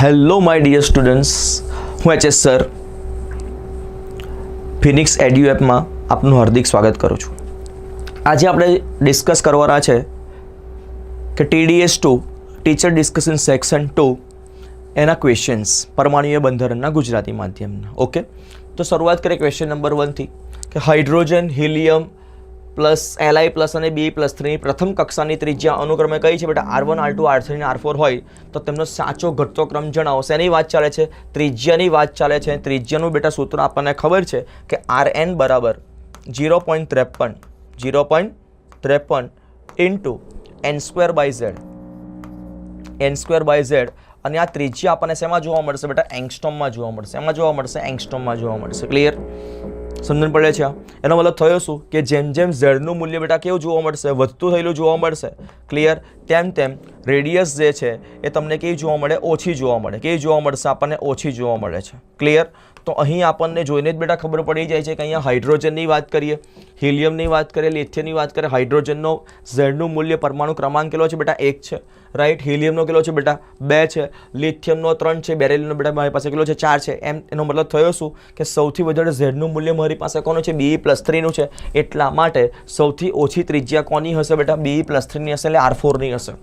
Hello my dear students, હું એચ.એસ. Sir Phoenix એડ્યુ એપમાં આપનું હાર્દિક સ્વાગત કરું છું. આજે આપણે ડિસ્કસ કરવાના છે કે TDS2 ટીચર ડિસ્કશન સેક્શન 2 એના ક્વેશ્ચન્સ પરમાણુય બંધારણના ગુજરાતી માધ્યમના. ઓકે, તો શરૂઆત કરીએ ક્વેશ્ચન નંબર 1 થી કે hydrogen, helium plus Li plus અને Be+3 પ્રથમ કક્ષાની ત્રિજ્યા અનુક્રમે કઈ છે બેટા? R1, R2, R3 અને R4 હોય તો તેમનો સાચો ઘટતો ક્રમ જણાવો. શેની વાત ચાલે છે? ત્રિજ્યાની વાત ચાલે છે. ત્રિજ્યાનું બેટા સૂત્ર આપણને ખબર છે કે Rn બરાબર 0.53 ઇન્ટુ n² z અને આ ત્રિજ્યા આપણને શેમાં જોવા મળશે બેટા? એંગસ્ટ્રોમમાં જોવા મળશે. એમાં જોવા મળશે એંગસ્ટ્રોમમાં જોવા મળશે. ક્લિયર? સમજણ પડે છે? એનો મતલબ થયો શું કે જેમ જેમ ઝેડનું મૂલ્ય બેટા કેવું જોવા મળશે? વધતું થયેલું જોવા મળશે. ક્લિયર? તેમ તેમ રેડિયસ જે છે એ તમને કેવી જોવા મળે? ઓછી જોવા મળે. કેવી જોવા મળશે? આપણને ઓછી જોવા મળે છે. ક્લિયર? તો અહીં આપણને જોઈને જ બેટા ખબર પડી જાય છે કે અહીંયા હાઇડ્રોજનની વાત કરીએ, હિલિયમની વાત કરીએ, લિથિયમની વાત કરીએ. હાઇડ્રોજનનો ઝેડનું મૂલ્ય પરમાણુ ક્રમાંક કેટલો છે બેટા? 1 છે. રાઈટ? હિલિયમનો કેટલો છે બેટા? 2 છે. લિથિયમનો 3 છે. બેરિલિયમનો બેટા મારી પાસે કેટલો છે? 4 છે. એમ એનો મતલબ થયો શું કે સૌથી વધારે ઝેડનું મૂલ્ય મારી પાસે કોનું છે? Be+3 નું છે. એટલા માટે સૌથી ઓછી ત્રિજ્યા કોની હશે બેટા? Be+3 ની હશે, એટલે R4 ની હશે.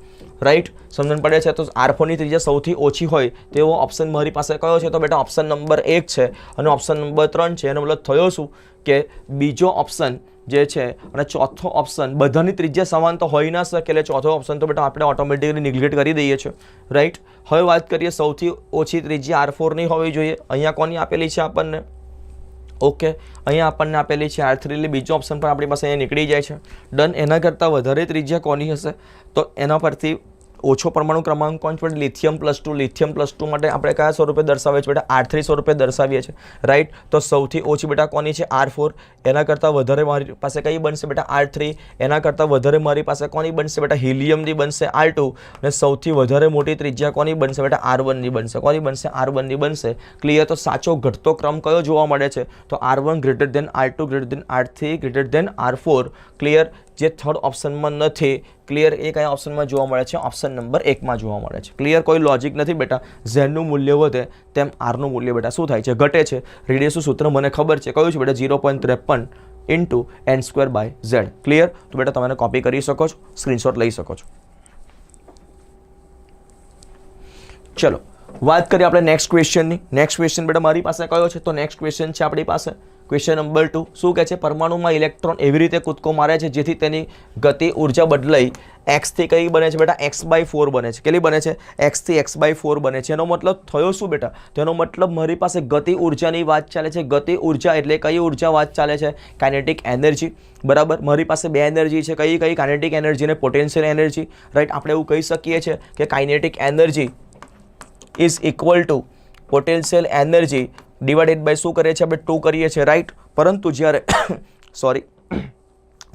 રાઈટ? સમજણ પડે છે? તો R4 ની ત્રિજ્યા સૌથી ઓછી હોય તેવો ઓપ્શન મારી પાસે કયો છે? તો બેટા ઓપ્શન નંબર 1 છે અને ઓપ્શન નંબર 3 છે. એનો મતલબ થયો શું કે બીજો ઓપ્શન જે છે અને ચોથો ઓપ્શન બધાની ત્રિજ્યા સમાન તો હોઈ ના શકે, એટલે ચોથો ઓપ્શન તો બેટા આપણે ઓટોમેટિકલી નિગ્લેક્ટ કરી દઈએ છીએ. રાઈટ? હવે વાત કરીએ સૌથી ઓછી ત્રિજ્યા R4 ની હોવી જોઈએ. અહીંયા કોની આપેલી છે આપણને? ઓકે, અહીંયા આપણને આપેલી છે R3, એટલે બીજો ઓપ્શન પણ આપણી પાસે અહીંયા નીકળી જાય છે. ડન. એના કરતાં વધારે ત્રિજ્યા કોની હશે? તો એના પરથી ઓછો પરમાણુ ક્રમાંક કોણ છે? લિથિયમ +2. લિથિયમ +2 માટે આપણે કયા સ્વરૂપે દર્શાવીએ છીએ બેટા? R3 સ્વરૂપે દર્શાવીએ છીએ. રાઈટ? તો સૌથી ઓછી બેટા કોની છે? R4. એના કરતાં વધારે મારી પાસે કઈ બનશે બેટા? R3. એના કરતાં વધારે મારી પાસે કોની બનશે બેટા? હિલિયમની બનશે R2. અને સૌથી વધારે મોટી ત્રિજ્યા કોની બનશે બેટા? R1 ની બનશે. કોની બનશે? R1 ની બનશે. ક્લિયર? તો સાચો ઘટતો ક્રમ કયો જોવા મળે છે? તો R1 > R2 > R3 > R4. Clear? જે થર્ડ ઓપ્શનમાં નથી. ક્લિયર? એ કયા ઓપ્શનમાં જોવા મળે છે? ઓપ્શન નંબર 1 માં જોવા મળે છે. ક્લિયર? કોઈ લોજિક નથી બેટા. ઝેડનું મૂલ્ય વધે તેમ આરનું મૂલ્ય બેટા શું થાય છે? ઘટે છે. રેડિયસનું સૂત્ર મને ખબર છે. કયું છે બેટા? 0.53 ઇન્ટુ n² z. ક્લિયર? તો બેટા તમે કોપી કરી શકો છો, સ્ક્રીનશોટ લઈ શકો છો. ચલો વાત કરીએ આપણે નેક્સ્ટ ક્વેશ્ચનની. નેક્સ્ટ ક્વેશ્ચન બેટા મારી પાસે કયો છે? તો નેક્સ્ટ ક્વેશ્ચન છે આપણી પાસે ક્વેશ્ચન નંબર 2. શું કહે છે? પરમાણુમાં ઇલેક્ટ્રોન એવી રીતે કૂદકો મારે છે જેથી તેની ગતિ ઉર્જા બદલાઈ x થી કઈ બને છે બેટા? x/4 બને છે. કેટલી બને છે? x થી x/4 બને છે. એનો મતલબ થયો શું બેટા? તો એનો મતલબ મારી પાસે ગતિ ઉર્જાની વાત ચાલે છે. ગતિ ઉર્જા એટલે કઈ ઉર્જા વાત ચાલે છે? Kinetic energy. બરાબર? મારી પાસે બે એનર્જી છે. કઈ કઈ? કાઇનેટિક એનર્જી અને પોટેન્શિયલ એનર્જી. રાઈટ? આપણે એવું કહી શકીએ છીએ કે kinetic energy is equal to potential energy divided by શું કરીએ છીએ આપણે? 2 કરીએ છીએ. રાઈટ? પરંતુ જ્યારે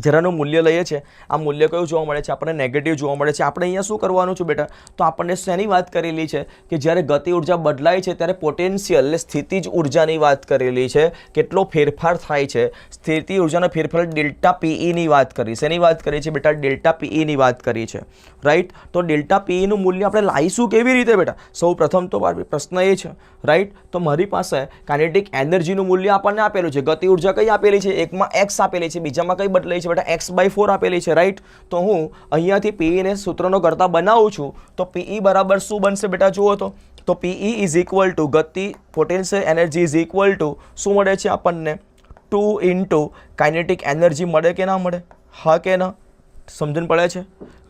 જેનાનું મૂલ્ય લઈએ છીએ આ મૂલ્ય કયું જોવા મળે છે? આપણને નેગેટિવ જોવા મળે છે. આપણે અહીંયા શું કરવાનું છે બેટા? તો આપણને શેની વાત કરેલી છે કે જ્યારે ગતિ ઉર્જા બદલાય છે ત્યારે પોટેન્શિયલ એટલે સ્થિતિજ ઉર્જાની વાત કરેલી છે. કેટલો ફેરફાર થાય છે? સ્થિતિ ઉર્જાનો ફેરફાર ΔPe ની વાત કરી. શેની વાત કરી છે બેટા? ΔPe ની વાત કરી છે. રાઈટ? તો ΔPe નું મૂલ્ય આપણે લાવીશું કેવી રીતે બેટા? સૌ પ્રથમ તો પ્રશ્ન એ છે. રાઈટ? તો મારી પાસે કાઇનેટિક એનર્જીનું મૂલ્ય આપણને આપેલું છે. ગતિ ઉર્જા કઈ આપેલી છે? એકમાં x આપેલી છે, બીજામાં કઈ બદલાઈ છે બેટા? x/4 આપેલી છે. રાઈટ? તો હું અહીંયાથી Pe ને સૂત્રનો કરતા બનાવું છું તો Pe બરાબર શું બનશે બેટા? જુઓ તો Pe ઇઝ ઇક્વલ ટુ ગતિ potential energy is equal two શું મળે છે આપણને? 2 ઇન્ટુ કાઇનેટિક એનર્જી. મળે કે ના મળે? હા કે ના? સમજણ પડે છે?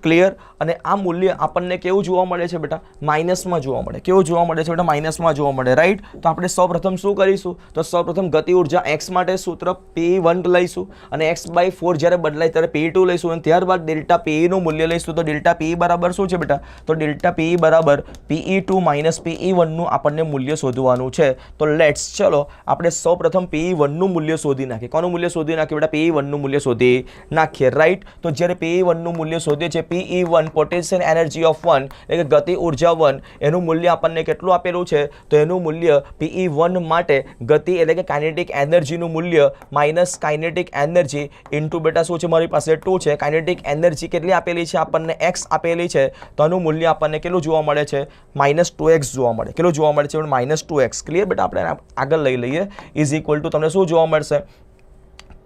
ક્લિયર? અને આ મૂલ્ય આપણને કેવું જોવા મળે છે બેટા? માઇનસમાં જોવા મળે. કેવું જોવા મળે છે બેટા? માઇનસમાં જોવા મળે. રાઈટ? તો આપણે સૌપ્રથમ શું કરીશું? તો સૌપ્રથમ ગતિ ઉર્જા x માટે સૂત્ર P1 લઈશું અને x/4 જ્યારે બદલાય ત્યારે P2 લઈશું અને ત્યારબાદ ΔPe નું મૂલ્ય લઈશું. તો ΔPe બરાબર શું છે બેટા? તો ΔPe બરાબર Pe2 - Pe1 નું આપણને મૂલ્ય શોધવાનું છે. તો લેટ્સ ચલો આપણે સૌપ્રથમ Pe1 નું મૂલ્ય શોધી નાખીએ. કોનું મૂલ્ય શોધી નાખીએ બેટા? Pe1 નું મૂલ્ય શોધી નાખીએ. રાઈટ? તો જ્યારે Pe1 નું મૂલ્ય શોધીએ છીએ PE1 પોટેન્શિયલ એનર્જી ઓફ 1 એટલે કે ગતિ ઉર્જા 1 એનું મૂલ્ય આપણને કેટલું આપેલું છે તો એનું મૂલ્ય PE1 માટે ગતિ એટલે કે કાઇનેટિક એનર્જીનું મૂલ્ય માઇનસ કાઇનેટિક એનર્જી ઇન્ટુ બેટા શું છે મારી પાસે 2 છે. કાઇનેટિક એનર્જી કેટલી આપેલી છે આપણને x આપેલી છે તો આનું મૂલ્ય આપણને કેટલું જોવા મળે છે -2x જોવા મળે. કેટલું જોવા મળે છે -2x. ક્લિયર બેટા આપણે આગળ લઈ લઈએ ઇઝ ઇક્વલ ટુ તમને શું જોવા મળશે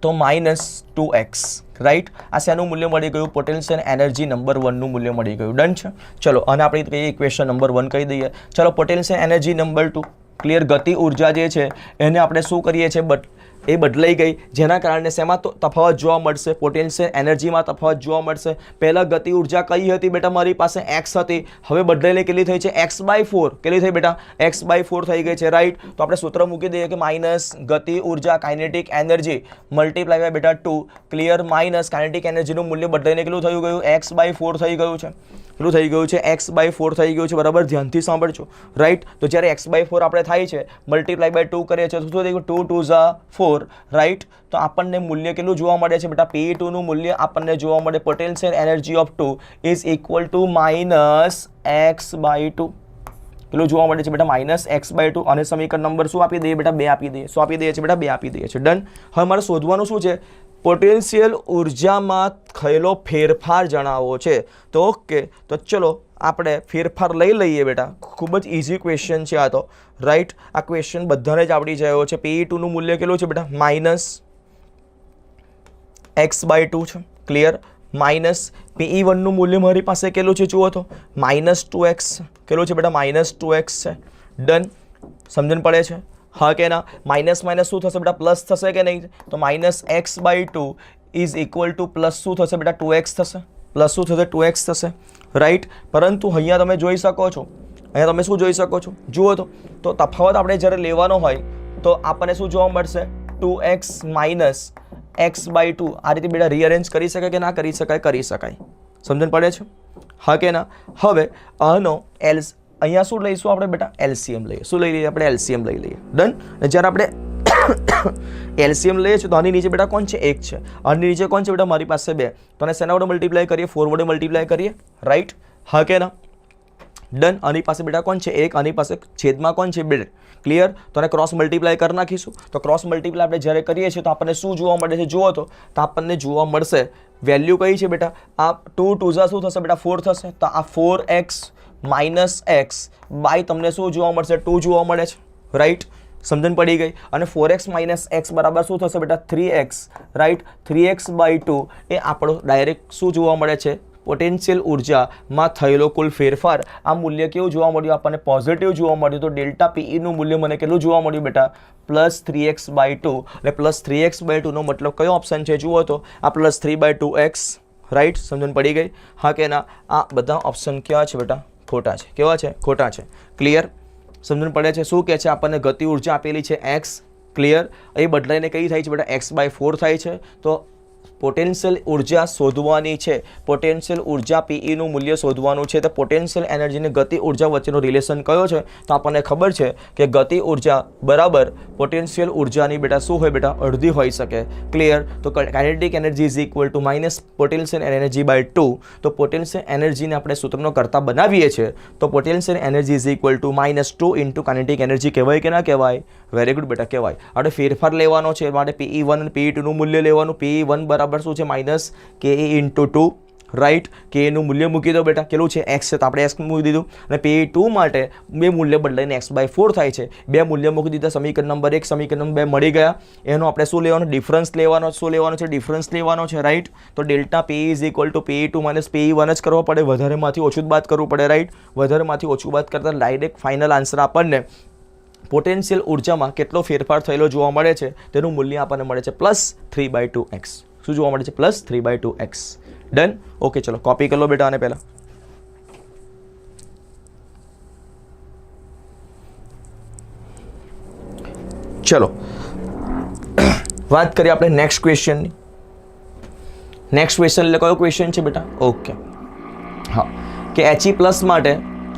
તો -2x રાઈટ. આ શેનું મૂલ્ય મળી ગયું પોટેન્શિયલ એનર્જી નંબર 1 નું મૂલ્ય મળી ગયું. ડન છે. ચલો અને આપણે કહીએ ઇક્વેશન નંબર 1 કહી દઈએ. ચલો પોટેન્શિયલ એનર્જી નંબર 2 ક્લિયર ગતિ ઉર્જા જે છે એને આપણે શું કરીએ છીએ એ બદલાઈ ગઈ જેના કારણે શેમાં તફાવત જોવા મળશે પોટેન્શિયલ એનર્જીમાં તફાવત જોવા મળશે. પહેલાં ગતિ ઉર્જા કઈ હતી બેટા મારી પાસે x હતી હવે બદલાઈને કેટલી થઈ છે x/4 કેટલી થઈ બેટા x/4 થઈ ગઈ છે રાઈટ. તો આપણે સૂત્ર મૂકી દઈએ કે માઇનસ ગતિ ઉર્જા કાઇનેટિક એનર્જી મલ્ટીપ્લાય બાય બેટા 2 ક્લિયર માઇનસ કાઇનેટિક એનર્જીનું મૂલ્ય બદલાઈને કેટલું થયું ગયું x/4 થઈ ગયું છે. કેટલું થઈ ગયું છે x/4 થઈ ગયું છે બરાબર ધ્યાનથી સાંભળજો રાઈટ. તો જ્યારે x/4 આપણે થાય છે મલ્ટીપ્લાય બાય 2 કરીએ છીએ તો શું થઈ ગયું 2 2 ઝા 4 રાઈટ. તો આપણને મૂલ્ય કેટલું જોવા મળે છે બેટા Pe2 નું મૂલ્ય આપણને જોવા મળે potential energy of 2 is equal two -x/2 કેટલું જોવા મળે છે બેટા -x/2 અને સમીકરણ નંબર શું આપી દઈએ બેટા 2 આપી દઈએ. શું આપી દઈએ છે બેટા 2 આપી દઈએ છે. ડન. હવે મારે શોધવાનું શું છે પોટેન્શિયલ ઉર્જામાં થયેલો ફેરફાર જણાવવો છે. તો ઓકે તો ચલો આપણે ફેરફાર લઈ લઈએ બેટા. ખૂબ જ ઇઝી ક્વેશ્ચન છે આ તો રાઈટ. આ ક્વેશ્ચન બધાને જ આવડી જાય છે. Pe2 નું મૂલ્ય કેટલું છે બેટા -x/2 છે ક્લિયર માઇનસ Pe1 નું મૂલ્ય મારી પાસે કેટલું છે જુઓ તો -2x કેટલું છે બેટા -2x છે. ડન. સમજણ પડે છે હા કે ના. માઇનસ માઇનસ શું થશે બેટા પ્લસ થશે કે નહીં તો -x/2 is equal two plus શું થશે બેટા 2x થશે. પ્લસ શું થશે 2x થશે રાઈટ. પરંતુ અહીંયા તમે જોઈ શકો છો અહીંયા તમે શું જોઈ શકો છો જુઓ તો તફાવત આપણે જ્યારે લેવાનો હોય તો આપણને શું જોવા મળશે 2x માઇનસ x/2 આ રીતે બેટા રીઅરેન્જ કરી શકાય કે ના કરી શકાય કરી શકાય. સમજણ પડે છે હા કે ના. હવે આનો અહીંયા શું લઈશું આપણે બેટા LCM લઈએ. શું લઈ લઈએ આપણે LCM લઈ લઈએ. ડન. જ્યારે આપણે LCM લઈએ છીએ તો આની નીચે બેટા કોણ છે 1 છે આની નીચે કોણ છે બેટા મારી પાસે 2 તો આને શેના વડે મલ્ટીપ્લાય કરીએ 4 વડે મલ્ટીપ્લાય કરીએ રાઈટ હા કે ના. ડન. આની પાસે બેટા કોણ છે 1 આની પાસે છેદમાં કોણ છે 2 ક્લિયર. તો આને ક્રોસ મલ્ટીપ્લાય કરી નાખીશું તો ક્રોસ મલ્ટીપ્લાય આપણે જ્યારે કરીએ છીએ તો આપણને શું જોવા મળે છે જુઓ તો આપણને જોવા મળશે વેલ્યુ કઈ છે બેટા આ 2 2 ઝા શું થશે બેટા 4 થશે તો આ 4x -x બાય તમને શું જોવા મળશે 2 જોવા મળે છે રાઈટ. સમજણ પડી ગઈ. અને 4x - x બરાબર શું થશે બેટા 3x રાઈટ. 3x/2 એ આપણો ડાયરેક્ટ શું જોવા મળે છે પોટેન્શિયલ ઉર્જામાં થયેલો કુલ ફેરફાર. આ મૂલ્ય કેવું જોવા મળ્યું આપણને પોઝિટિવ જોવા મળ્યું. તો ડેલ્ટા Pe નું મૂલ્ય મને કેટલું જોવા મળ્યું બેટા +3x/2 એટલે +3x/2 નો મતલબ કયો ઓપ્શન છે જુઓ તો આ +3/2x રાઈટ. સમજણ પડી ગઈ હા કે ના. આ બધા ઓપ્શન કેવા છે બેટા ખોટા છે. કેવા છે ખોટા છે ક્લિયર. સમજણ પડે છે. શું કહે છે આપણને ગતિ ઉર્જા આપેલી છે x ક્લિયર એ બદલાઈને કઈ થાય છે બેટા x/4 થાય છે. તો પોટેન્શિયલ ઉર્જા શોધવાની છે પોટેન્શિયલ ઉર્જા Pe નું મૂલ્ય શોધવાનું છે. તો પોટેન્શિયલ એનર્જી અને ગતિ ઉર્જા વચ્ચેનો રિલેશન કયો છે તો આપણને ખબર છે કે ગતિ ઉર્જા બરાબર પોટેન્શિયલ ઉર્જાની બેટા શું હોય બેટા અડધી હોઈ શકે ક્લિયર. તો kinetic energy is equal to minus potential energy by 2. તો પોટેન્શિયલ એનર્જીને આપણે સૂત્રનો કરતા બનાવીએ છીએ તો potential energy is equal two -2 into kinetic energy કહેવાય કે ના કહેવાય વેરી ગુડ બેટા કહેવાય. આપણે ફેરફાર લેવાનો છે માટે Pe1 અને Pe2 નું મૂલ્ય લેવાનું. Pe1 બરાબર શું છે -ke × 2 રાઈટ. કે નું મૂલ્ય મૂકી દો બેટા કેટલું છે x છે તો આપણે x મૂકી દીધું અને Pe2 માટે બે મૂલ્ય બદલાઈને x/4 થાય છે. બે મૂલ્ય મૂકી દીધા સમીકરણ નંબર 1 સમીકરણ નંબર 2 મળી ગયા. એનો આપણે શું લેવાનું ડિફરન્સ લેવાનો. શું લેવાનો છે ડિફરન્સ લેવાનો છે રાઈટ. તો delta Pe is equal two Pe2 - Pe1 જ કરવો પડે વધારેમાંથી ઓછું જ બાદ કરવું પડે રાઈટ. વધારેમાંથી ઓછું બાદ કરતાં ડાયરેક્ટ ફાઇનલ આન્સર આપણને પોટેન્શિયલ ઉર્જામાં કેટલો ફેરફાર થયેલો જોવા મળે છે તેનું મૂલ્ય આપણને મળે છે +3/2x. શું જોવા મળે છે +3/2x. ડન. ઓકે ચલો કોપી કરી લો બેટા આને પહેલા. ચલો વાત કરીએ આપણે નેક્સ્ટ ક્વેશ્ચનની. નેક્સ્ટ ક્વેશ્ચન એટલે કયો ક્વેશ્ચન છે બેટા ઓકે હા કે He+ માટે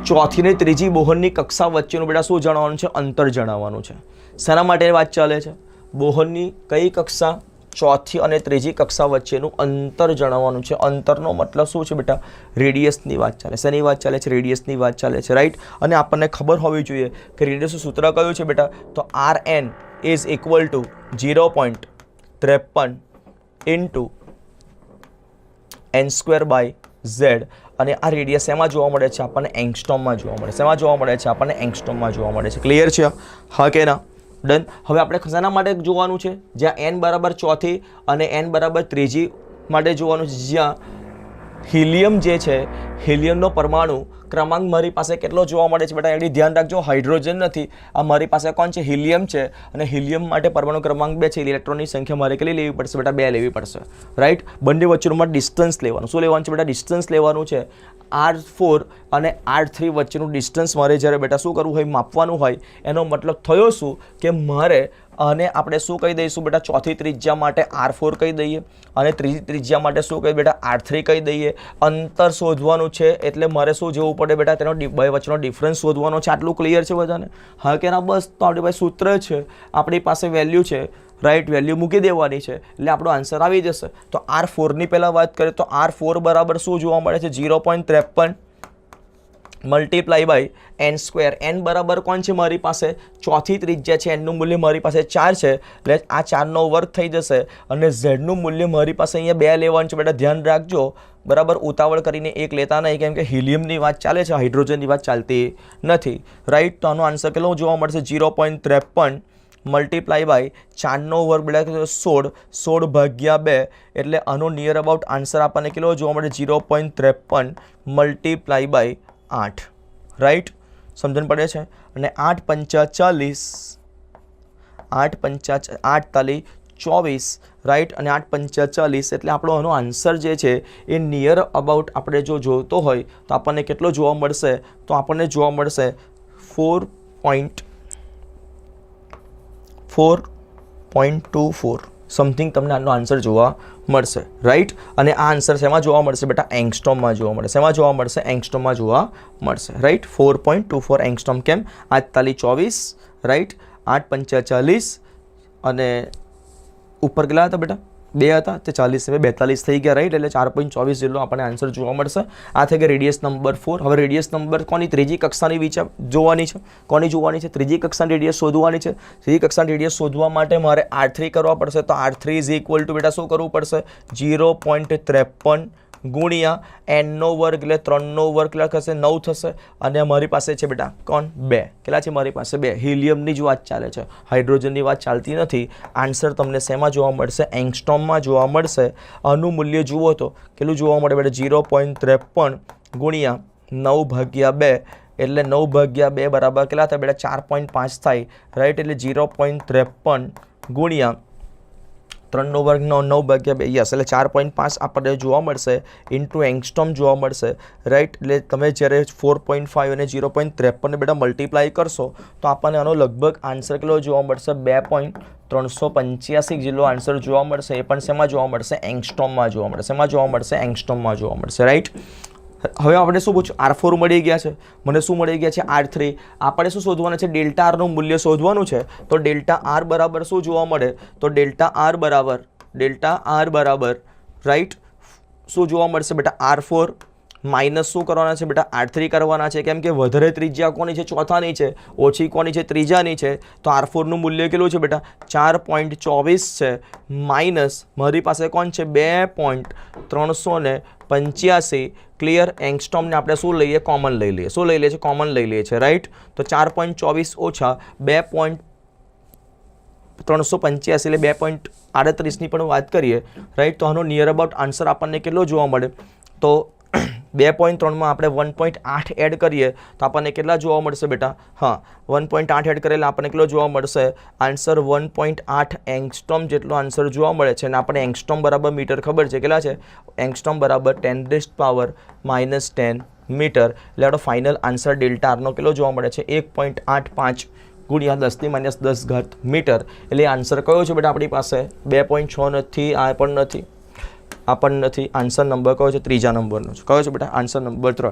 ચોથી ને ત્રીજી બોહરની કક્ષા વચ્ચેનું બેટા શું જણાવવાનું છે અંતર જણાવવાનું છે. શેના માટે વાત ચાલે છે બોહરની કઈ કક્ષા ચોથી અને ત્રીજી કક્ષા વચ્ચેનું અંતર જણાવવાનું છે. અંતરનો મતલબ શું છે બેટા? રેડિયસની વાત ચાલે. શેની વાત ચાલે છે? રેડિયસની વાત ચાલે છે, રાઈટ. અને આપણને ખબર હોવી જોઈએ કે રેડિયસનું સૂત્ર કયું છે બેટા? તો RN is equal two 0.53 into n²/z. અને આ રેડિયસ એમાં જોવા મળે છે? આપણને એંગસ્ટ્રોમમાં જોવા મળે છે. એમાં જોવા મળે છે? આપણને એંગસ્ટ્રોમમાં જોવા મળે છે. ક્લિયર છે? હા કે ના? ડન. હવે આપણે ખજાના માટે જોવાનું છે જ્યાં n બરાબર ચોથી અને n બરાબર ત્રીજી માટે જોવાનું છે, જ્યાં હિલિયમ જે છે, હિલિયમનો પરમાણુ ક્રમાંક મારી પાસે કેટલો જોવા મળે છે બેટા? એની ધ્યાન રાખજો, હાઇડ્રોજન નથી, આ મારી પાસે કોણ છે? હિલિયમ છે. અને હિલિયમ માટે પરમાણુ ક્રમાંક 2 છે. ઇલેક્ટ્રોનની સંખ્યા મારે કેટલી લેવી પડશે બેટા? 2 લેવી પડશે, રાઈટ. બંને વચ્ચેનું મારે ડિસ્ટન્સ લેવાનું. શું લેવાનું છે બેટા? ડિસ્ટન્સ લેવાનું છે. R4 અને R3 વચ્ચેનું ડિસ્ટન્સ મારે જ્યારે બેટા શું કરવું હોય? માપવાનું હોય. એનો મતલબ થયો શું કે મારે અને આપણે શું કહી દઈશું બેટા? ચોથી ત્રિજ્યા માટે R4 કહી દઈએ અને ત્રીજી ત્રિજ્યા માટે શું કહી બેટા? R3 કહી દઈએ. અંતર શોધવાનું છે એટલે મારે શું જોવું પડે બેટા? તેનો બે વચ્ચેનો ડિફરન્સ શોધવાનો છે. આટલું ક્લિયર છે બધાને? હા કે ના? બસ. તો આપણી પાસે સૂત્ર છે, આપણી પાસે વેલ્યુ છે, રાઈટ. વેલ્યુ મૂકી દેવાની છે એટલે આપણો આન્સર આવી જશે. તો R4ની પહેલાં વાત કરીએ તો R4 બરાબર શું જોવા મળે છે? 0.53 મલ્ટીપ્લાય બાય n². n બરાબર કોણ છે મારી પાસે? ચોથી ત્રિજ્યા છે. એનનું મૂલ્ય મારી પાસે 4 છે એટલે આ 4નો વર્ગ થઈ જશે. અને ઝેડનું મૂલ્ય મારી પાસે અહીંયા 2 લેવાનું છે બેટા. ધ્યાન રાખજો, બરાબર. ઉતાવળ કરીને 1 લેતા નહીં, કેમ કે હિલિયમની વાત ચાલે છે, હાઇડ્રોજનની વાત ચાલતી નથી, રાઈટ. તો આનો આન્સર કેટલો જોવા મળશે? 0.53 મલ્ટીપ્લાય બાય 4નો વર્ગ બેટા 16 ભાગ્યા 2 એટલે આનો નિયર અબાઉટ આન્સર આપણને કેટલો જોવા મળે? 0.53 મલ્ટીપ્લાય બાય 8, રાઈટ. સમજણ પડે છે? અને 8 × 5 = 24, રાઈટ. અને 8 × 5 = 40 એટલે આપણો આનો આન્સર જે છે એ નિયર અબાઉટ આપણે જો જોતો હોય તો આપણને કેટલો જોવા મળશે? તો આપણને જોવા મળશે 4.24 સમથિંગ તમને આનો આન્સર જોવા મળશે, રાઈટ. અને આ આન્સર શેમાં જોવા મળશે બેટા? એંગસ્ટ્રોમમાં જોવા મળશે. શેમાં જોવા મળશે? એંગસ્ટ્રોમમાં જોવા મળશે, રાઈટ. 4.24 એંગસ્ટ્રોમ. કેમ? 8 × 24, રાઈટ. 8 × 5 = 40 અને ઉપર કેટલા હતા બેટા? 2 હતા, તે 40 42 થઈ ગયા, રાઈટ. એટલે 4.24 જેટલો આપણને આન્સર જોવા મળશે. આ થઈ ગયા રેડિયસ નંબર 4. હવે રેડિયસ નંબર કોની? ત્રીજી કક્ષાની જોવાની છે. કોની જોવાની છે? ત્રીજી કક્ષાની રેડિયસ શોધવાની છે. ત્રીજી કક્ષાની રેડિયસ શોધવા માટે મારે R3 કરવા પડશે. તો R3 ઇઝ ઇક્વલ ટુ બેટા શું કરવું પડશે? 0.53 ગુણ્યા n નો વર્ગ એટલે 3નો વર્ગ કેટલા થશે? 9 થશે. અને અમારી પાસે છે બેટા કોણ? 2. કેટલા છે મારી પાસે? 2. હિલિયમની જ વાત ચાલે છે, હાઇડ્રોજનની વાત ચાલતી નથી. આન્સર તમને શેમાં જોવા મળશે? એંગસ્ટ્રોમમાં જોવા મળશે. આનું મૂલ્ય જુઓ તો કેટલું જોવા મળે બેટા? 0.53 ગુણ્યા 9 ભાગ્યા 2 એટલે 9 ભાગ્યા 2 બરાબર કેટલા થાય બેટા? 4.5 થાય, રાઈટ. એટલે 0.53 ગુણ્યા 3નો વર્ગ 9 ભાગ્યા 2, યસ. એટલે 4.5 આપણને જોવા મળશે ઇન્ટુ એંગસ્ટ્રોમ જોવા મળશે, રાઈટ. એટલે તમે જ્યારે 4.5 અને 0.53 બેટા મલ્ટીપ્લાય કરશો તો આપણને આનો લગભગ આન્સર કેટલો જોવા મળશે? 2.385 જેટલો આન્સર જોવા મળશે. એ પણ શેમાં જોવા મળશે? એંગસ્ટ્રોમમાં જોવા મળશે. શેમાં જોવા મળશે? એંગસ્ટ્રોમમાં જોવા મળશે, રાઈટ. હવે આપણે શું પૂછ્યું? R4 મળી ગયા છે, મને શું મળી ગયા છે? R3. આપણે શું શોધવાનું છે? ડેલ્ટા આરનું મૂલ્ય શોધવાનું છે. તો ડેલ્ટા આર બરાબર શું જોવા મળે? તો ડેલ્ટા આર બરાબર રાઈટ શું જોવા મળશે બેટા? R4 માઇનસ શું કરવાના છે બેટા? R3 કરવાના છે. કેમ કે વધારે ત્રિજ્યા કોની છે? ચોથાની છે. ઓછી કોની છે? ત્રીજાની છે. તો R4નું મૂલ્ય કેટલું છે બેટા? 4.24 છે. માઇનસ મારી પાસે કોણ છે? 2.385. ક્લિયર. એંગસ્ટ્રોમને આપણે શું લઈએ? કોમન લઈ લઈએ. શું લઈ લઈએ છે? કોમન લઈ લઈએ છે, રાઈટ. તો 4.24 ઓછા 2.385 એટલે 2.38ની પણ વાત કરીએ, રાઈટ. તો આનો નિયર અબાઉટ આન્સર આપણને કેટલો જોવા મળે? તો 2.3માં આપણે 1.8 એડ કરીએ તો આપણને કેટલા જોવા મળશે બેટા? હા, 1.8 એડ કરેલા આપણને કેટલો જોવા મળશે? આન્સર 1.8 એંગસ્ટ્રોમ જેટલો આન્સર જોવા મળે છે. અને આપણે એંગસ્ટ્રોમ બરાબર મીટર ખબર છે કેટલા છે? એંગસ્ટ્રોમ બરાબર 10⁻⁻10 મીટર. એટલે આપણો ફાઇનલ આન્સર ડેલ્ટા આરનો કેટલો જોવા મળે છે? 1.85 ગુણ્યા 10⁻10 મીટર. એટલે આન્સર કયો છે બેટા આપણી પાસે? 2.6 નથી, આ પણ નથી, આ પણ નથી. આન્સર નંબર કયો છે? ત્રીજા નંબરનો છે. કયો છે બેટા? Answer number 3.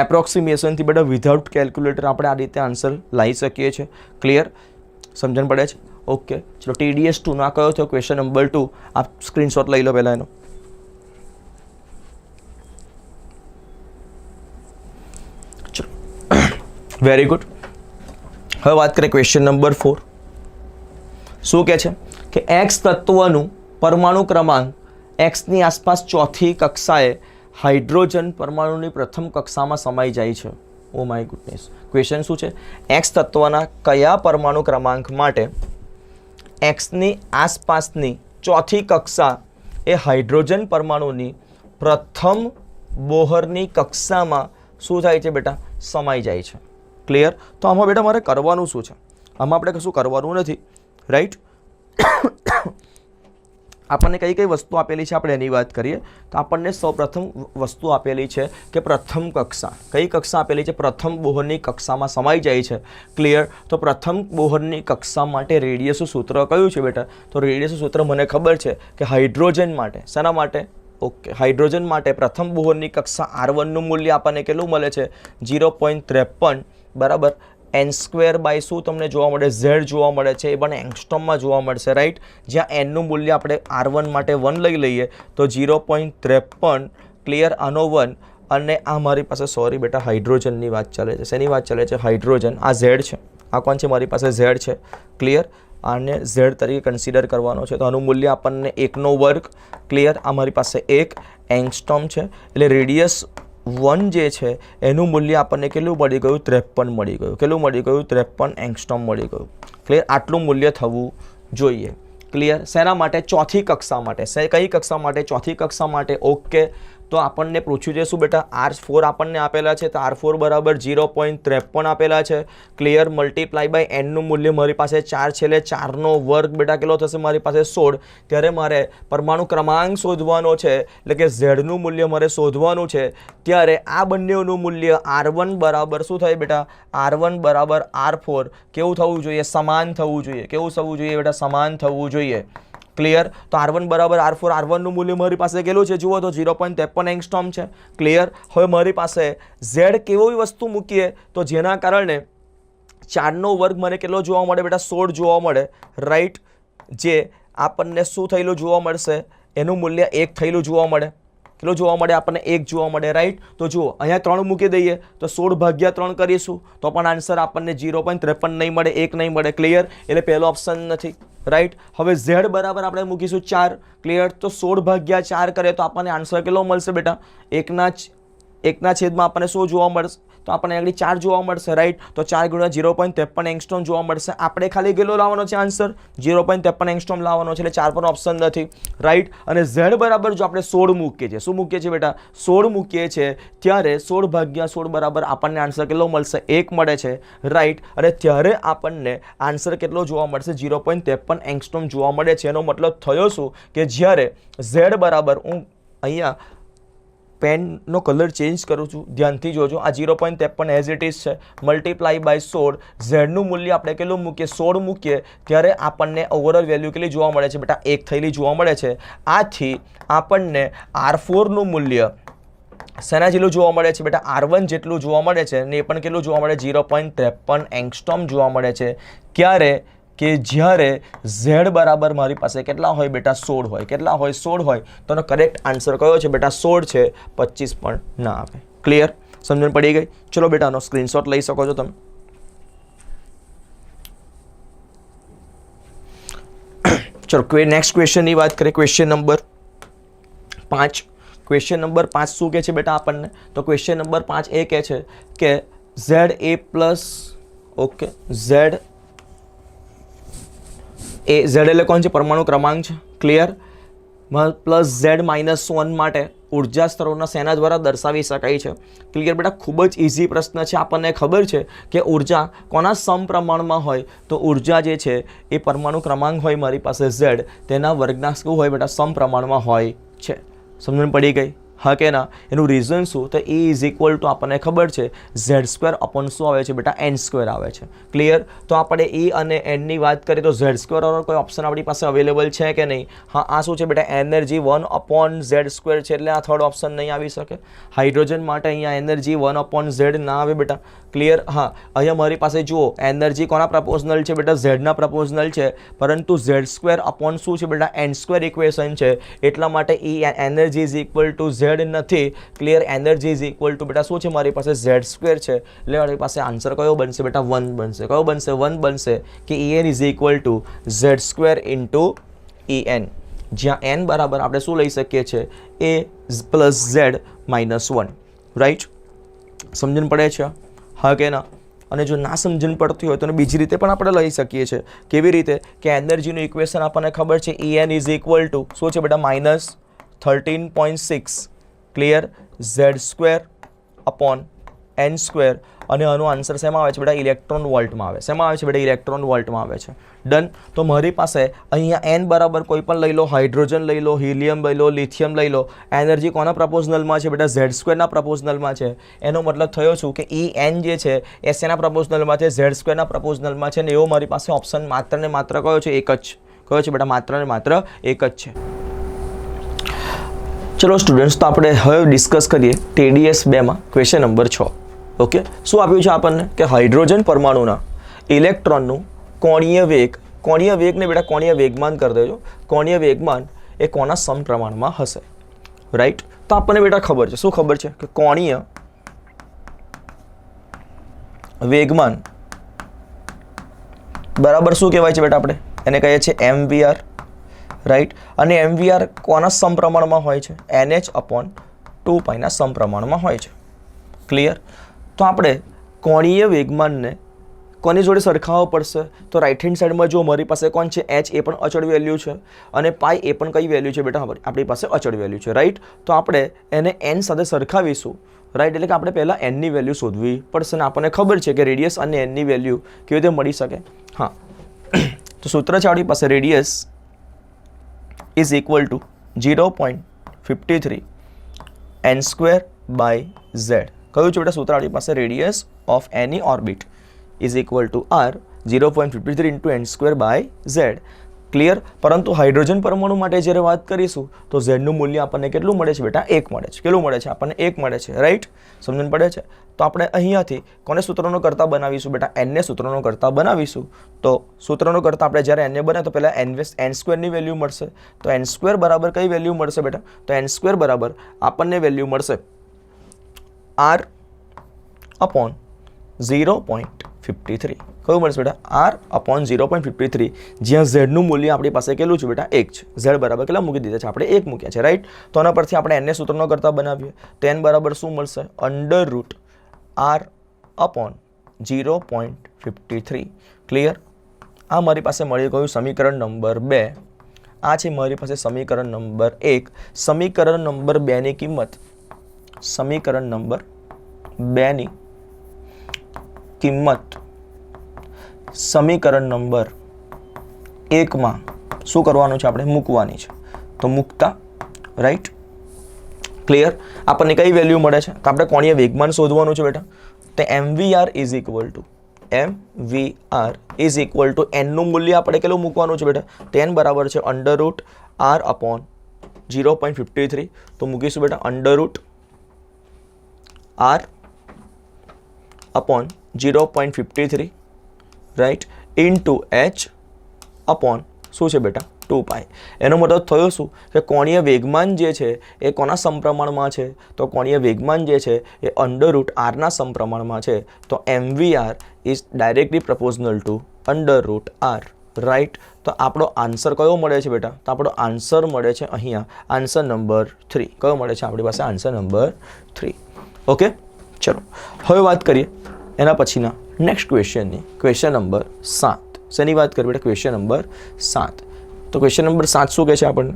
એપ્રોક્સિમેશનથી બેટા વિધાઉટ કેલ્ક્યુલેટર આપણે આ રીતે આન્સર લાવી શકીએ છીએ. ક્લિયર? સમજણ પડે છે? ઓકે, ચલો TDS2 ના કયો થયો ક્વેશ્ચન નંબર 2. આપ સ્ક્રીનશોટ લઈ લો પહેલાં એનો. ચલો વેરી ગુડ. હવે વાત કરીએ ક્વેશ્ચન નંબર 4. શું કહે છે કે X તત્વનું પરમાણુ ક્રમાંક Xની આસપાસ ચોથી કક્ષાએ હાઇડ્રોજન પરમાણુની પ્રથમ કક્ષામાં સમાઈ જાય છે. Oh my goodness. ક્વેશ્ચન શું છે? X તત્વના કયા પરમાણુ ક્રમાંક માટે Xની આસપાસની ચોથી કક્ષા એ હાઇડ્રોજન પરમાણુની પ્રથમ બોહરની કક્ષામાં શું થાય છે બેટા? સમાઈ જાય છે. ક્લિયર? તો આમાં બેટા મારે કરવાનું શું છે? આમાં આપણે કશું કરવાનું નથી, રાઈટ? આપણને કઈ કઈ વસ્તુ આપેલી છે આપણે એની વાત કરીએ તો આપણને સૌપ્રથમ વસ્તુ આપેલી છે કે પ્રથમ કક્ષા. કઈ કક્ષા આપેલી છે? પ્રથમ બોહરની કક્ષામાં સમાઈ જાય છે. ક્લિયર? તો પ્રથમ બોહરની કક્ષા માટે રેડિયસનું સૂત્ર કયું છે બેટા? તો રેડિયસનું સૂત્ર મને ખબર છે કે હાઇડ્રોજન માટે. શેના માટે? ઓકે, હાઇડ્રોજન માટે પ્રથમ બોહરની કક્ષા R1નું મૂલ્ય આપણને કેટલું મળે છે? 0.53 બરાબર. n² બાય શું તમને જોવા મળે? Z જોવા મળે છે. એ પણ એંગસ્ટ્રોમમાં જોવા મળશે, રાઈટ? જ્યાં એનનું મૂલ્ય આપણે R1 માટે 1 લઈ લઈએ તો 0.53. ક્લિયર? આનો 1. અને આ મારી પાસે સોરી બેટા હાઇડ્રોજનની વાત ચાલે છે. શેની વાત ચાલે છે? હાઇડ્રોજન. આ Z છે. આ કોણ છે? મારી પાસે Z છે. ક્લિયર? આને Z તરીકે કન્સિડર કરવાનો છે તો આનું મૂલ્ય આપણને 1/2. ક્લિયર? આ મારી પાસે 1 એંગસ્ટ્રોમ છે. એટલે રેડિયસ 1 જે છે એનું મૂલ્ય આપણને કેટલું મળી ગયું? 53 મળી ગયું. કેટલું મળી ગયું? 53 એંગસ્ટ્રોમ મળી ગયું. ક્લિયર? આટલું મૂલ્ય થવું જોઈએ. ક્લિયર? શેના માટે? ચોથી કક્ષા માટે. કઈ કક્ષા માટે? ચોથી કક્ષા માટે. ઓકે, તો આપણને પૂછ્યું છે શું બેટા? R4 આપણને આપેલા છે તો R4 બરાબર 0.53 આપેલા છે. ક્લિયર? મલ્ટીપ્લાય બાય એનનું મૂલ્ય મારી પાસે 4 છે એટલે 4નો વર્ગ બેટા કેટલો થશે? મારી પાસે 16. ત્યારે મારે પરમાણુ ક્રમાંક શોધવાનો છે એટલે કે ઝેડનું મૂલ્ય મારે શોધવાનું છે. ત્યારે આ બંનેનું મૂલ્ય R1 બરાબર શું થાય બેટા? R1 બરાબર R4 કેવું થવું જોઈએ? સમાન થવું જોઈએ. કેવું થવું જોઈએ બેટા? સમાન થવું જોઈએ. ક્લિયર? તો R1 બરાબર R4. R1નું મૂલ્ય મારી પાસે કેટલું છે? જુઓ તો 0.53 એંગસ્ટ્રોમ છે. ક્લિયર? હવે મારી પાસે Z કેવી વસ્તુ મૂકીએ તો જેના કારણે 4નો વર્ગ મને કેટલો જોવા મળે બેટા? 16 જોવા મળે, રાઈટ? જે આપણને શું થયેલું જોવા મળશે? એનું મૂલ્ય 1 થયેલું જોવા મળે. કેટલું જોવા મળે? આપણને 1 જોવા મળે, રાઈટ? તો જુઓ અહીંયા 3 મૂકી દઈએ તો 16/3 કરીશું તો પણ આન્સર આપણને 0.53 નહીં મળે, 1 નહીં મળે. ક્લિયર? એટલે પહેલો ઓપ્શન નથી, રાઈટ? હવે Z બરાબર આપણે મૂકીશું 4. ક્લિયર? તો 16/4 કરીએ તો આપણને આન્સર કેટલો મળશે બેટા? 1ના છેદમાં આપણને શું જોવા મળશે? તો આપણને આગળ 4 જોવા મળશે, રાઈટ? તો 4 × 0.53 એંગસ્ટ્રોમ જોવા મળશે. આપણે ખાલી કેટલો લાવવાનો છે આન્સર? 0.53 એંગસ્ટ્રોમ લાવવાનો છે એટલે 4 પણ ઓપ્શન નથી, રાઈટ? અને Z બરાબર જો આપણે 16 મૂકીએ છીએ, શું મૂકીએ છીએ બેટા? 16 મૂકીએ છીએ ત્યારે 16/16 બરાબર આપણને આન્સર કેટલો મળશે? 1 મળે છે, રાઈટ? અને ત્યારે આપણને આન્સર કેટલો જોવા મળશે? 0.53 એંગસ્ટ્રોમ જોવા મળે છે. એનો મતલબ થયો શું કે જ્યારે Z બરાબર, હું અહીંયા પેનનો કલર ચેન્જ કરું છું, ધ્યાનથી જોજો. આ 0.53 એઝ ઇટ ઇઝ છે. Multiply by 16. ઝેડનું મૂલ્ય આપણે કેટલું મૂકીએ? 16 મૂકીએ ત્યારે આપણને ઓવરઓલ વેલ્યુ કેટલી જોવા મળે છે બેટા? 1 થયેલી જોવા મળે છે. આથી આપણને R4નું મૂલ્ય શેના જેટલું જોવા મળે છે બેટા? R1 જેટલું જોવા મળે છે ને એ પણ કેટલું જોવા મળે? 0.53 એંગસ્ટ્રોમ જોવા મળે છે. ક્યારે? કે જ્યારે Z બરાબર મારી પાસે કેટલા હોય બેટા? 16 હોય. કેટલા હોય? 16 હોય. તો એનો કરેક્ટ આન્સર કયો છે બેટા? 16 છે, 25 પણ ના આવે. ક્લિયર? સમજણ પડી ગઈ? ચલો બેટા આનો સ્ક્રીનશોટ લઈ શકો છો તમે. ચલો નેક્સ્ટ ક્વેશ્ચનની વાત કરીએ. Question number 5. ક્વેશ્ચન નંબર 5 શું કહે છે બેટા આપણને? તો ક્વેશ્ચન નંબર 5 એ કહે છે કે ZA+, ઓકે, Z એટલે કોણ છે? પરમાણુ ક્રમાંક છે. ક્લિયર? પ્લસ Z-1 માટે ઉર્જા સ્તરોના શેના દ્વારા દર્શાવી શકાય છે? ક્લિયર બેટા? ખૂબ જ ઇઝી પ્રશ્ન છે. આપણને ખબર છે કે ઉર્જા કોના સમપ્રમાણમાં હોય? તો ઉર્જા જે છે એ પરમાણુ ક્રમાંક હોય મારી પાસે Z, તેના વર્ગના શું હોય બેટા? સમપ્રમાણમાં હોય છે. સમજણ પડી ગઈ? હા કે ના? એનું રીઝન શું? તો એ ઇઝ ઇક્વલ ટુ આપણને ખબર છે Z² અપોન શું આવે છે બેટા? N² આવે છે. ક્લિયર? તો આપણે E અને Nની વાત કરીએ તો Z² વાળો કોઈ ઓપ્શન આપણી પાસે અવેલેબલ છે કે નહીં? હા, આ શું છે બેટા? એનર્જી 1/Z² છે, એટલે આ થર્ડ ઓપ્શન નહીં આવી શકે. હાઇડ્રોજન માટે અહીંયા એનર્જી 1/Z ના આવે બેટા. ક્લિયર? હા, અહીંયા મારી પાસે જુઓ એનર્જી કોના પ્રપોઝનલ છે બેટા? ઝેડના પ્રપોઝનલ છે, પરંતુ Z² અપોન શું છે બેટા? N² ઇક્વેશન છે, એટલા માટે E energy is equal two Z નથી. Clear? Energy is equal to બેટા શું છે મારી પાસે? Z² છે, એટલે મારી પાસે આન્સર કયો બનશે બેટા? 1 બનશે. કયો બનશે? 1 બનશે કે En is equal two Z² into En, જ્યાં n બરાબર આપણે શું લઈ શકીએ છીએ? A plus Z minus 1. Right? સમજણ પડે છે? હા કે ના? અને જો ના સમજણ પડતી હોય તો બીજી રીતે પણ આપણે લઈ શકીએ છીએ. કેવી રીતે? કે એનર્જીનું ઇક્વેશન આપણને ખબર છે En ઇઝ ઇક્વલ ટુ શું છે બેટા? Minus 13.6. Clear? Z² upon N², અને આનો આન્સર શેમાં આવે છે બેટા? ઇલેક્ટ્રોન વોલ્ટમાં આવે. શેમાં આવે છે બેટા? ઇલેક્ટ્રોન વોલ્ટમાં આવે છે. ડન. તો મારી પાસે અહીંયા n બરાબર કોઈ પણ લઈ લો, હાઇડ્રોજન લઈ લો, હિલિયમ લઈ લો, લિથિયમ લઈ લો, એનર્જી કોના પ્રપોઝનલમાં છે બેટા? Z² ના પ્રપોઝનલમાં છે. એનો મતલબ થયો શું કે En જે છે એ શેના પ્રપોઝનલમાં છે? Z² ના પ્રપોઝનલમાં છે, ને એવો મારી પાસે ઓપ્શન માત્ર ને માત્ર કયો છે? એક જ. કયો છે બેટા? માત્ર ને માત્ર એક જ છે. ચલો સ્ટુડન્ટ્સ, તો આપણે હવે ડિસ્કસ કરીએ TDS 2માં ક્વેશ્ચન નંબર 6. ઓકે, શું આપ્યું છે આપણને? કે હાઇડ્રોજન પરમાણુના ઇલેક્ટ્રોનનું કોણીય વેગને બેટા કોણીય વેગમાન કરી દેજો. કોણીય વેગમાન એ કોના સમપ્રમાણમાં હશે? રાઈટ? તો આપણને બેટા ખબર છે. શું ખબર છે? કે કોણીય વેગમાન બરાબર શું કહેવાય છે બેટા? આપણે એને કહીએ છીએ mvr. રાઈટ? અને mvr કોના સમપ્રમાણમાં હોય છે? NH/2π ના સમપ્રમાણમાં હોય છે. ક્લિયર? તો આપણે કોણીય વેગમાનને કોની જોડે સરખાવવો પડશે? તો રાઈટ હેન્ડ સાઈડમાં જો મારી પાસે કોણ છે? h, એ પણ અચળ વેલ્યુ છે, અને પાઈ એ પણ કઈ વેલ્યુ છે બેટા? આપણી પાસે અચળ વેલ્યુ છે. રાઈટ? તો આપણે એને n સાથે સરખાવીશું. રાઈટ? એટલે કે આપણે પહેલાં n ની વેલ્યુ શોધવી પડશે, ને આપણને ખબર છે કે રેડિયસ અને n ની વેલ્યુ કેવી રીતે મળી શકે? હા, તો સૂત્ર છે આપણી પાસે radius is equal two 0.53 n²/z. કયું છે બેટા સૂત્ર આપણી પાસે? Radius of any orbit is equal two r 0.53 into n²/z. Clear? પરંતુ હાઇડ્રોજન પરમાણુ માટે જ્યારે વાત કરીશું તો ઝેડનું મૂલ્ય આપણને કેટલું મળે છે બેટા? 1 મળે છે. કેટલું મળે છે આપણને? 1 મળે છે. રાઈટ? સમજણ પડે છે? તો આપણે અહીંયાથી કોને સૂત્રનો કરતા બનાવીશું બેટા? n ને સૂત્રનો કરતા બનાવીશું. તો સૂત્રનો કરતા આપણે જ્યારે n ને બનાવે તો પહેલાં n² ની વેલ્યુ મળશે. તો n² બરાબર કઈ વેલ્યુ મળશે બેટા? તો n² બરાબર આપણને વેલ્યુ મળશે r અપોન 0.53. કયું મળશે બેટા? r અપોન 0.53, જ્યાં ઝેડનું મૂલ્ય આપણી પાસે કેટલું છે બેટા? 1 છે. ઝેડ બરાબર કેટલા મૂકી દીધા છે? આપણે 1 મૂક્યા છે. રાઈટ? તો આના પરથી આપણે n ને સૂત્રનો કરતા બનાવીએ તો n બરાબર શું મળશે? √r upon 0.53. ક્લિયર? આ મારી પાસે મળી ગયું સમીકરણ નંબર 2. આ છે મારી પાસે સમીકરણ નંબર 1. સમીકરણ નંબર 2 ની કિંમત સમીકરણ નંબર 2 ની કિંમત સમીકરણ નંબર 1માં શું કરવાનું છે? આપણે મૂકવાની છે. તો મૂકતા. રાઈટ? ક્લિયર? આપણને કઈ વેલ્યુ મળે છે? તો આપણે કોણીય વેગમાન શોધવાનું છે બેટા. તો mvr is equal two n નું મૂલ્ય આપણે કેટલું મૂકવાનું છે બેટા? તો n બરાબર છે √r અપોન 0.53. તો મૂકીશું બેટા √r upon 0.53. Right? Into h upon શું છે બેટા? 2π. એનો મતલબ થયો શું? કે કોણીય વેગમાન જે છે એ કોના સમપ્રમાણમાં છે? તો કોણીય વેગમાન જે છે એ √r ના સમપ્રમાણમાં છે. તો mvr is directly પ્રપોઝનલ two √r. Right? તો આપણો આન્સર કયો મળે છે બેટા? તો આપણો આન્સર મળે છે અહીંયા આન્સર નંબર 3. કયો મળે છે આપણી પાસે? Answer number 3. ઓકે, ચલો હવે વાત કરીએ એના પછીના નેક્સ્ટ ક્વેશ્ચનની. Question number 7. શેની વાત કરીએ બેટા? Question number 7. તો ક્વેશ્ચન નંબર 7 શું કહે છે આપણને?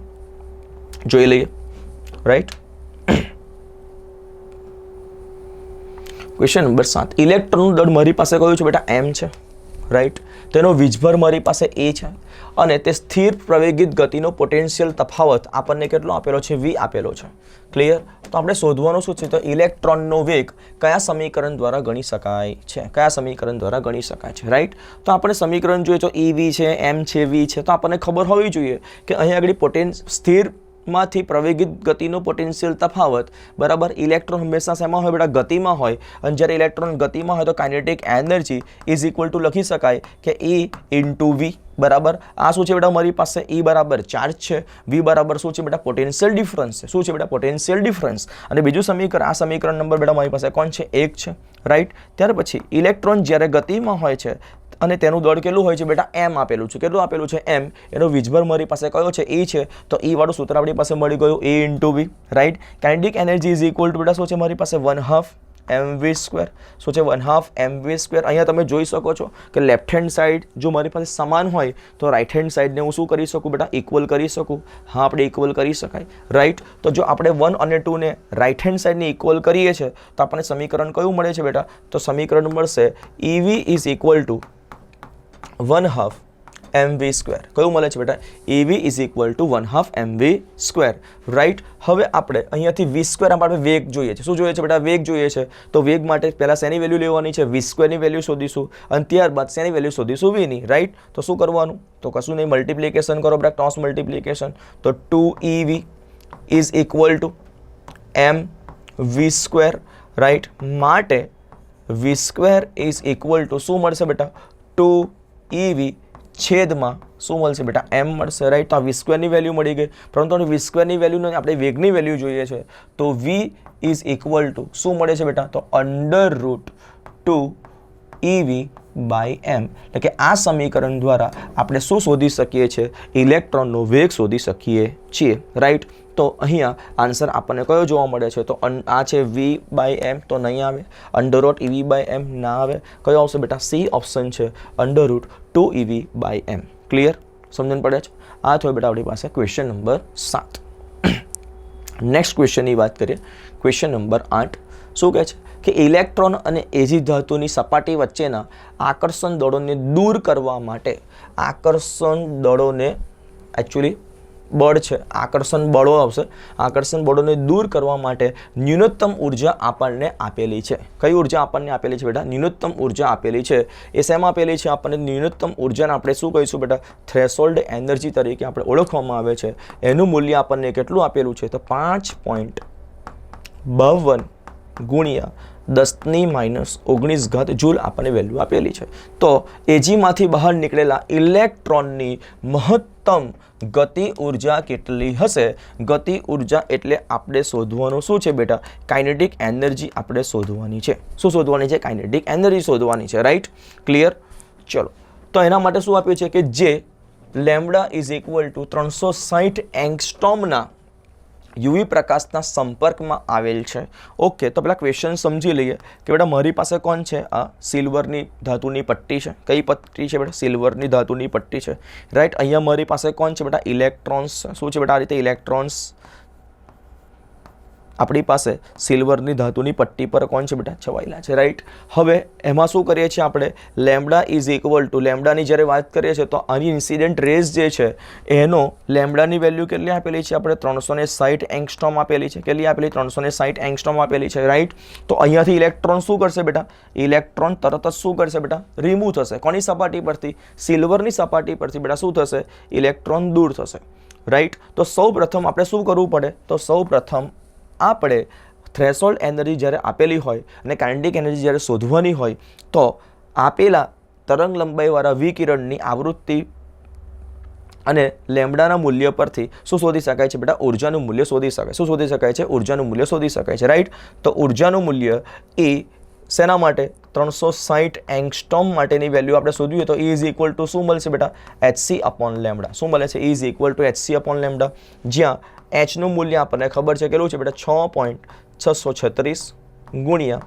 જોઈ લઈએ. રાઈટ? Question number 7. ઇલેક્ટ્રોનનું દળ મારી પાસે કયું છે બેટા? m છે. રાઈટ. તેનો વીજભર મારી પાસે એ છે અને તે સ્થિર પ્રવેગિત ગતિનો પોટેન્શિયલ તફાવત આપણને કેટલો આપેલો છે? v આપેલો છે. ક્લિયર? તો આપણે શોધવાનું શું છે? તો ઇલેક્ટ્રોનનો વેગ કયા સમીકરણ દ્વારા ગણી શકાય છે? કયા સમીકરણ દ્વારા ગણી શકાય છે? રાઈટ. તો આપણે સમીકરણ જોઈએ તો ev છે, m છે, v છે, તો આપણને ખબર હોવી જોઈએ કે અહીં આગળ સ્થિર માંથી પ્રવેગિત ગતિનો પોટેન્શિયલ તફાવત બરાબર. ઇલેક્ટ્રોન હંમેશા શેમાં હોય બેટા? ગતિમાં હોય. અને જ્યારે ઇલેક્ટ્રોન ગતિમાં હોય તો kinetic energy is equal two લખી શકાય કે E ઇન્ટુ વી બરાબર. આ શું છે બેટા? મારી પાસે E બરાબર ચાર્જ છે, V બરાબર શું છે બેટા? પોટેન્શિયલ ડિફરન્સ છે. શું છે બેટા? Potential difference. અને બીજું સમીકરણ, આ સમીકરણ નંબર બેટા મારી પાસે કોણ છે? 1 છે. રાઈટ. ત્યાર પછી ઇલેક્ટ્રોન જ્યારે ગતિમાં હોય છે અને તેનું દળ કેટલું હોય છે બેટા? m આપેલું છે. કેટલું આપેલું છે? m. એનો વીજભર મારી પાસે કયો છે? E છે. તો E વાળું સૂત્ર આપણી પાસે મળી ગયું, E into V. Right. Kinetic energy is equal to બેટા શું છે મારી પાસે? 1/2 mv સ્ક્વેર. શું છે? 1/2 mv સ્ક્વેર. અહીંયા તમે જોઈ શકો છો કે લેફ્ટ હેન્ડ સાઈડ જો મારી પાસે સમાન હોય તો રાઈટ હેન્ડ સાઈડને હું શું કરી શકું બેટા? ઇક્વલ કરી શકું. હા, આપણે ઇક્વલ કરી શકાય. રાઈટ. તો જો આપણે 1 અને 2 ને રાઈટ હેન્ડ સાઈડને ઇક્વલ કરીએ છીએ તો આપણને સમીકરણ કયું મળે છે બેટા? તો સમીકરણ મળશે EV is equal two 1/2 mv square. કયું મળે છે બેટા? EV is equal two 1/2 mv square. Right. હવે આપણે અહીંયાથી v સ્ક્વેર આપણે વેગ જોઈએ છે. શું જોઈએ છે બેટા? વેગ જોઈએ છે. તો વેગ માટે પહેલાં શેની વેલ્યુ લેવાની છે? v સ્ક્વેરની વેલ્યુ શોધીશું અને ત્યારબાદ શેની વેલ્યુ શોધીશું? v ની. રાઈટ. તો શું કરવાનું? તો કશું નહીં, મલ્ટિપ્લિકેશન કરો બેટા, ક્રોસ મલ્ટિપ્લિકેશન. તો 2EV is equal two mv square. Right. માટે v square is equal two શું મળશે બેટા? 2EV છેદમાં શું મળશે બેટા? m મળશે. રાઈટ. તો આ વી સ્ક્વેરની વેલ્યુ મળી ગઈ. પરંતુ વી સ્ક્વેરની વેલ્યુ નહીં, આપણે વેગની વેલ્યુ જોઈએ છે. તો v ઇઝ ઇક્વલ ટુ શું મળે છે બેટા? તો √2EV બાય m. એટલે કે આ સમીકરણ દ્વારા આપણે શું શોધી શકીએ છીએ? ઇલેક્ટ્રોનનો વેગ શોધી શકીએ છીએ. રાઈટ. તો અહીંયા આન્સર આપણને કયો જોવા મળે છે? તો આ છે v બાય m, તો નહીં આવે. √EV બાય m ના આવે. કયો આવશે બેટા? C ઓપ્શન છે, √2EV બાય m. ક્લિયર? સમજણ પડે છે? આ થયો બેટા આપણી પાસે ક્વેશ્ચન નંબર 7. નેક્સ્ટ ક્વેશ્ચનની વાત કરીએ. ક્વેશ્ચન નંબર 8 શું કહે છે કે ઇલેક્ટ્રોન અને એજી ધાતુની સપાટી વચ્ચેના આકર્ષણ દળોને દૂર કરવા માટે, આકર્ષણ દળોને એકચ્યુઅલી બળ છે, આકર્ષણ બળો આવશે, આકર્ષણ બળોને દૂર કરવા માટે ન્યૂનતમ ઉર્જા આપણને આપેલી છે. કઈ ઉર્જા આપણને આપેલી છે બેટા? ન્યૂનતમ ઉર્જા આપેલી છે. એ શેમાં આપેલી છે આપણને? ન્યૂનતમ ઉર્જાને આપણે શું કહીશું બેટા? થ્રેશોલ્ડ એનર્જી તરીકે આપણે ઓળખવામાં આવે છે. એનું મૂલ્ય આપણને કેટલું આપેલું છે? તો 5.52 ગુણ્યા 10⁻⁹ જૂલ આપણને વેલ્યુ આપેલી છે. તો એજીમાંથી બહાર નીકળેલા ઇલેક્ટ્રોનની મહત્તમ ગતિ ઉર્જા કેટલી હશે? ગતિ ઉર્જા એટલે આપણે શોધવાનું શું છે બેટા? કાઇનેટિક એનર્જી આપણે શોધવાની છે. શું શોધવાની છે? કાઇનેટિક એનર્જી શોધવાની છે. રાઈટ. ક્લિયર? ચલો. તો એના માટે શું આપ્યું છે કે જે લેમ્બડા ઇઝ ઇક્વલ ટુ 360 એંગસ્ટ્રોમના યુવી પ્રકાશના સંપર્કમાં આવેલ છે. ઓકે. તો પેલા ક્વેશ્ચન સમજી લઈએ કે બેટા મારી પાસે કોણ છે? આ સિલ્વરની ધાતુની પટ્ટી છે. કઈ પટ્ટી છે બેટા? સિલ્વરની ધાતુની પટ્ટી છે. રાઈટ. અહીંયા મારી પાસે કોણ છે બેટા? ઇલેક્ટ્રોન્સ. શું છે બેટા? આ રીતે ઇલેક્ટ્રોન્સ આપણી પાસે સિલ્વરની ધાતુની પટ્ટી પર કોણ છે બેટા? છવાયેલા છે. રાઈટ. હવે એમાં શું કરીએ છીએ આપણે? લેમ્બડા ઇઝ ઇક્વલ ટુ, લેમ્બડાની જ્યારે વાત કરીએ છીએ તો આની ઇન્સિડન્ટ રેઝ જે છે એનો લેમ્બડાની વેલ્યુ કેટલી આપેલી છે આપણે? 360 એંગસ્ટ્રોમ આપેલી છે. કેટલી આપેલી? 360 એંગસ્ટ્રોમ આપેલી છે. રાઈટ. તો અહીંયાથી ઇલેક્ટ્રોન શું કરશે બેટા? ઇલેક્ટ્રોન તરત જ શું કરશે બેટા? રિમૂવ થશે. કોની સપાટી પરથી? સિલ્વરની સપાટી પરથી બેટા શું થશે? ઇલેક્ટ્રોન દૂર થશે. રાઈટ. તો સૌ પ્રથમ આપણે શું કરવું પડે? તો સૌ પ્રથમ આપણે થ્રેશોલ્ડ એનર્જી જ્યારે આપેલી હોય અને કાઇનેટિક એનર્જી જ્યારે શોધવાની હોય તો આપેલા તરંગ લંબાઈવાળા વિકિરણની આવૃત્તિ અને લેમ્બડાના મૂલ્ય પરથી શું શોધી શકાય છે બેટા? ઉર્જાનું મૂલ્ય શોધી શકાય. શું શોધી શકાય છે? ઉર્જાનું મૂલ્ય શોધી શકાય છે. રાઈટ. તો ઉર્જાનું મૂલ્ય એ શેના માટે? 360 એંગસ્ટ્રોમ માટેની વેલ્યુ આપણે શોધવી હોય તો E ઇઝ ઇક્વલ ટુ શું મળશે બેટા? hc upon lambda. શું મળે છે? E is equal two hc upon lambda. જ્યાં એચનું મૂલ્ય આપણને ખબર છે કેટલું છે બેટા? 6.636 ગુણ્યા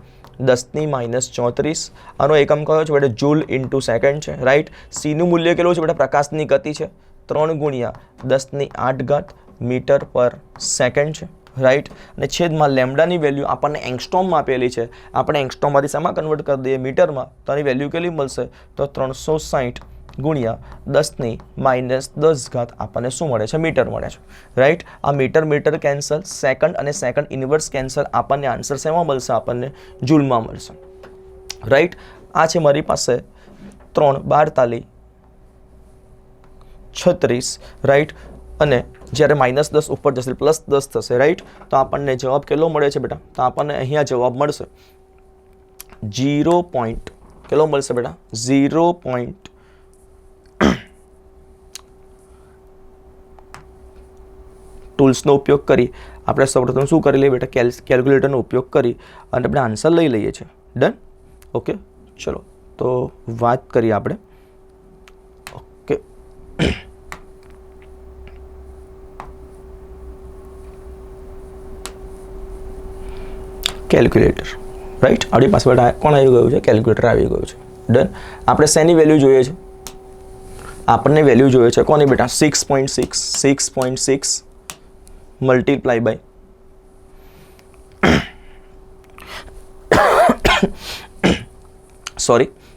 10⁻⁴. આનો એકમ કયો છે બેટા? જૂલ ઇન્ટુ સેકન્ડ છે. રાઈટ. સીનું મૂલ્ય કેટલું છે બેટા? પ્રકાશની ગતિ છે 3 ગુણ્યા 10⁸ મીટર પર સેકન્ડ છે. રાઈટ, અને છેદમાં લેમ્ડાની વેલ્યુ આપણને એંગસ્ટ્રોમમાં આપેલી છે, આપણે એંગસ્ટ્રોમમાંથી શેમાં કન્વર્ટ કરી દઈએ, મીટરમાં, તો આની વેલ્યુ કેટલી મળશે, તો 360 ગુણ્યા 10⁻10 આપણને શું મળે છે, મીટર મળે છે, રાઈટ. આ મીટર કેન્સલ, સેકન્ડ અને સેકન્ડ ઇન્વર્સ કેન્સલ, આપણને આન્સર શેમાં મળશે, આપણને જૂલમાં મળશે, રાઈટ. આ છે મારી પાસે 3 12 36, રાઈટ, અને જ્યારે -10 ઉપર જશે +10 થશે, રાઈટ. તો આપણને જવાબ કેટલો મળે છે બેટા, તો આપણને અહીંયા જવાબ મળશે 0. કેટલો મળશે બેટા, 0. ટૂલ્સનો ઉપયોગ કરી આપણે સૌપ્રથમ શું કરી લઈએ બેટા, કેલ્ક્યુલેટરનો ઉપયોગ કરી અને આપણે આન્સર લઈ લઈએ છીએ. ડન. ઓકે, ચલો તો વાત કરીએ આપણે. Okay, calculator, right. આપણી પાસે બેટા કોણ આવી ગયું છે, કેલ્ક્યુલેટર આવી ગયું છે. ડન. આપણે શેની વેલ્યુ જોઈએ છે, આપણને વેલ્યુ જોઈએ છે કોની બેટા, 6.6 multiply by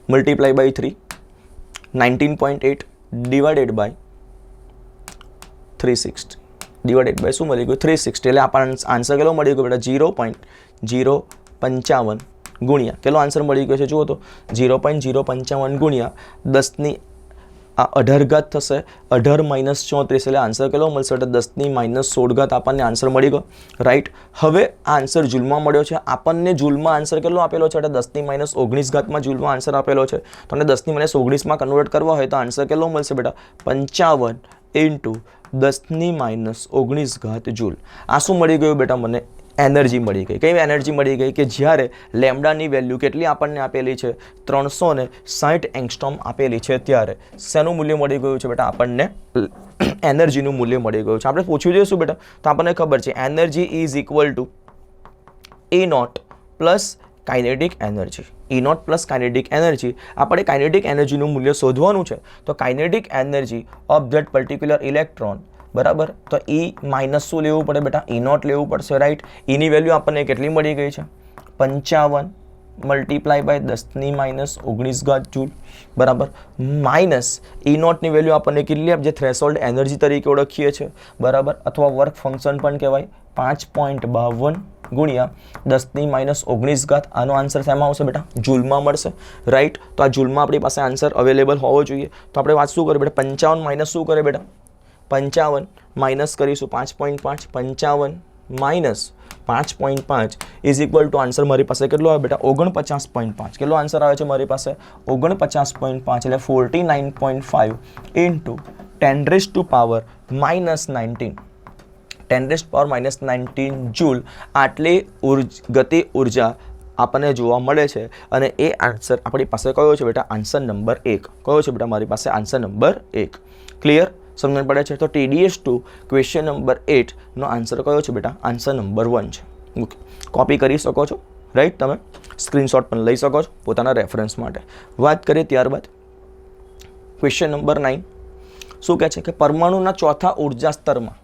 multiply by 3, 19.8 divided by 360 divided by શું મળી ગયું, 360. એટલે આપણને આન્સર કેટલો મળી ગયો બેટા, 0.055 ગુણ્યા કેટલો આન્સર મળી ગયો છે જુઓ તો, 0.055 ગુણ્યા 10 આ 18 થશે, 18 - 34, એટલે આન્સર કેટલો મળશે, 10 - 16 આપણને આન્સર મળી ગયો, રાઈટ. હવે આ આન્સર જૂલમાં મળ્યો છે, આપણને જૂલમાં આન્સર કેટલો આપેલો છે, 10 - 19 જૂલમાં આન્સર આપેલો છે. તો 10 - 19 કન્વર્ટ કરવા હોય તો આન્સર કેટલો મળશે બેટા, 55 × 10 - 19 જૂલ. આ શું મળી ગયું બેટા, મને એનર્જી મળી ગઈ. કઈ એનર્જી મળી ગઈ કે જ્યારે લેમ્ડાની વેલ્યુ કેટલી આપણને આપેલી છે, 360 એંગસ્ટ્રોમ આપેલી છે, ત્યારે શેનું મૂલ્ય મળી ગયું છે બેટા, આપણને એનર્જીનું મૂલ્ય મળી ગયું છે. આપણે પૂછ્યું છે શું બેટા, તો આપણને ખબર છે energy is equal two E0 plus kinetic energy. E0 plus kinetic energy. આપણે કાઇનેટિક એનર્જીનું મૂલ્ય શોધવાનું છે, તો kinetic energy of that particular electron, બરાબર, તો E માઇનસ શું લેવું પડે બેટા, E0 લેવું પડશે, રાઈટ. એની વેલ્યુ આપણને કેટલી મળી ગઈ છે, 55 મલ્ટીપ્લાય બાય 10 - 19 જૂલ, બરાબર, માઇનસ E0 ની વેલ્યુ આપણને કેટલી આપજે, થ્રેશોલ્ડ એનર્જી તરીકે ઓળખીએ છીએ, બરાબર, અથવા વર્ક ફંક્શન પણ કહેવાય, 5.52 ગુણ્યા 10 - 19. આનો આન્સર શેમાં આવશે બેટા, જૂલમાં મળશે, રાઈટ. તો આ જૂલમાં આપણી પાસે આન્સર અવેલેબલ હોવો જોઈએ. તો આપણે વાત શું કરીએ બેટા, 55 માઇનસ શું કરે બેટા, 55 માઇનસ કરીશું 5.5, 55 minus 5.5 is equal to answer મારી પાસે કેટલો આવે બેટા, 49.5. કેટલો આન્સર આવે છે મારી પાસે, 49.5, એટલે 49.5 ઇન્ટુ 10⁻⁻19 10⁻⁻19 જૂલ આટલી ગતિ ઉર્જા આપણને જોવા મળે છે. અને એ આન્સર આપણી પાસે કયો છે બેટા, આન્સર નંબર 1. કયો છે બેટા મારી પાસે, આન્સર નંબર 1. ક્લિયર, સમજણ પડે છે. તો TDS2 ક્વેશ્ચન નંબર 8 નો આન્સર કયો છે બેટા, આન્સર નંબર 1 છે. ઓકે, કોપી કરી શકો છો, રાઈટ. તમે સ્ક્રીનશોટ પણ લઈ શકો છો પોતાના રેફરન્સ માટે. વાત કરીએ ત્યારબાદ ક્વેશ્ચન નંબર 9 શું કહે છે કે પરમાણુના ચોથા ઉર્જા સ્તરમાં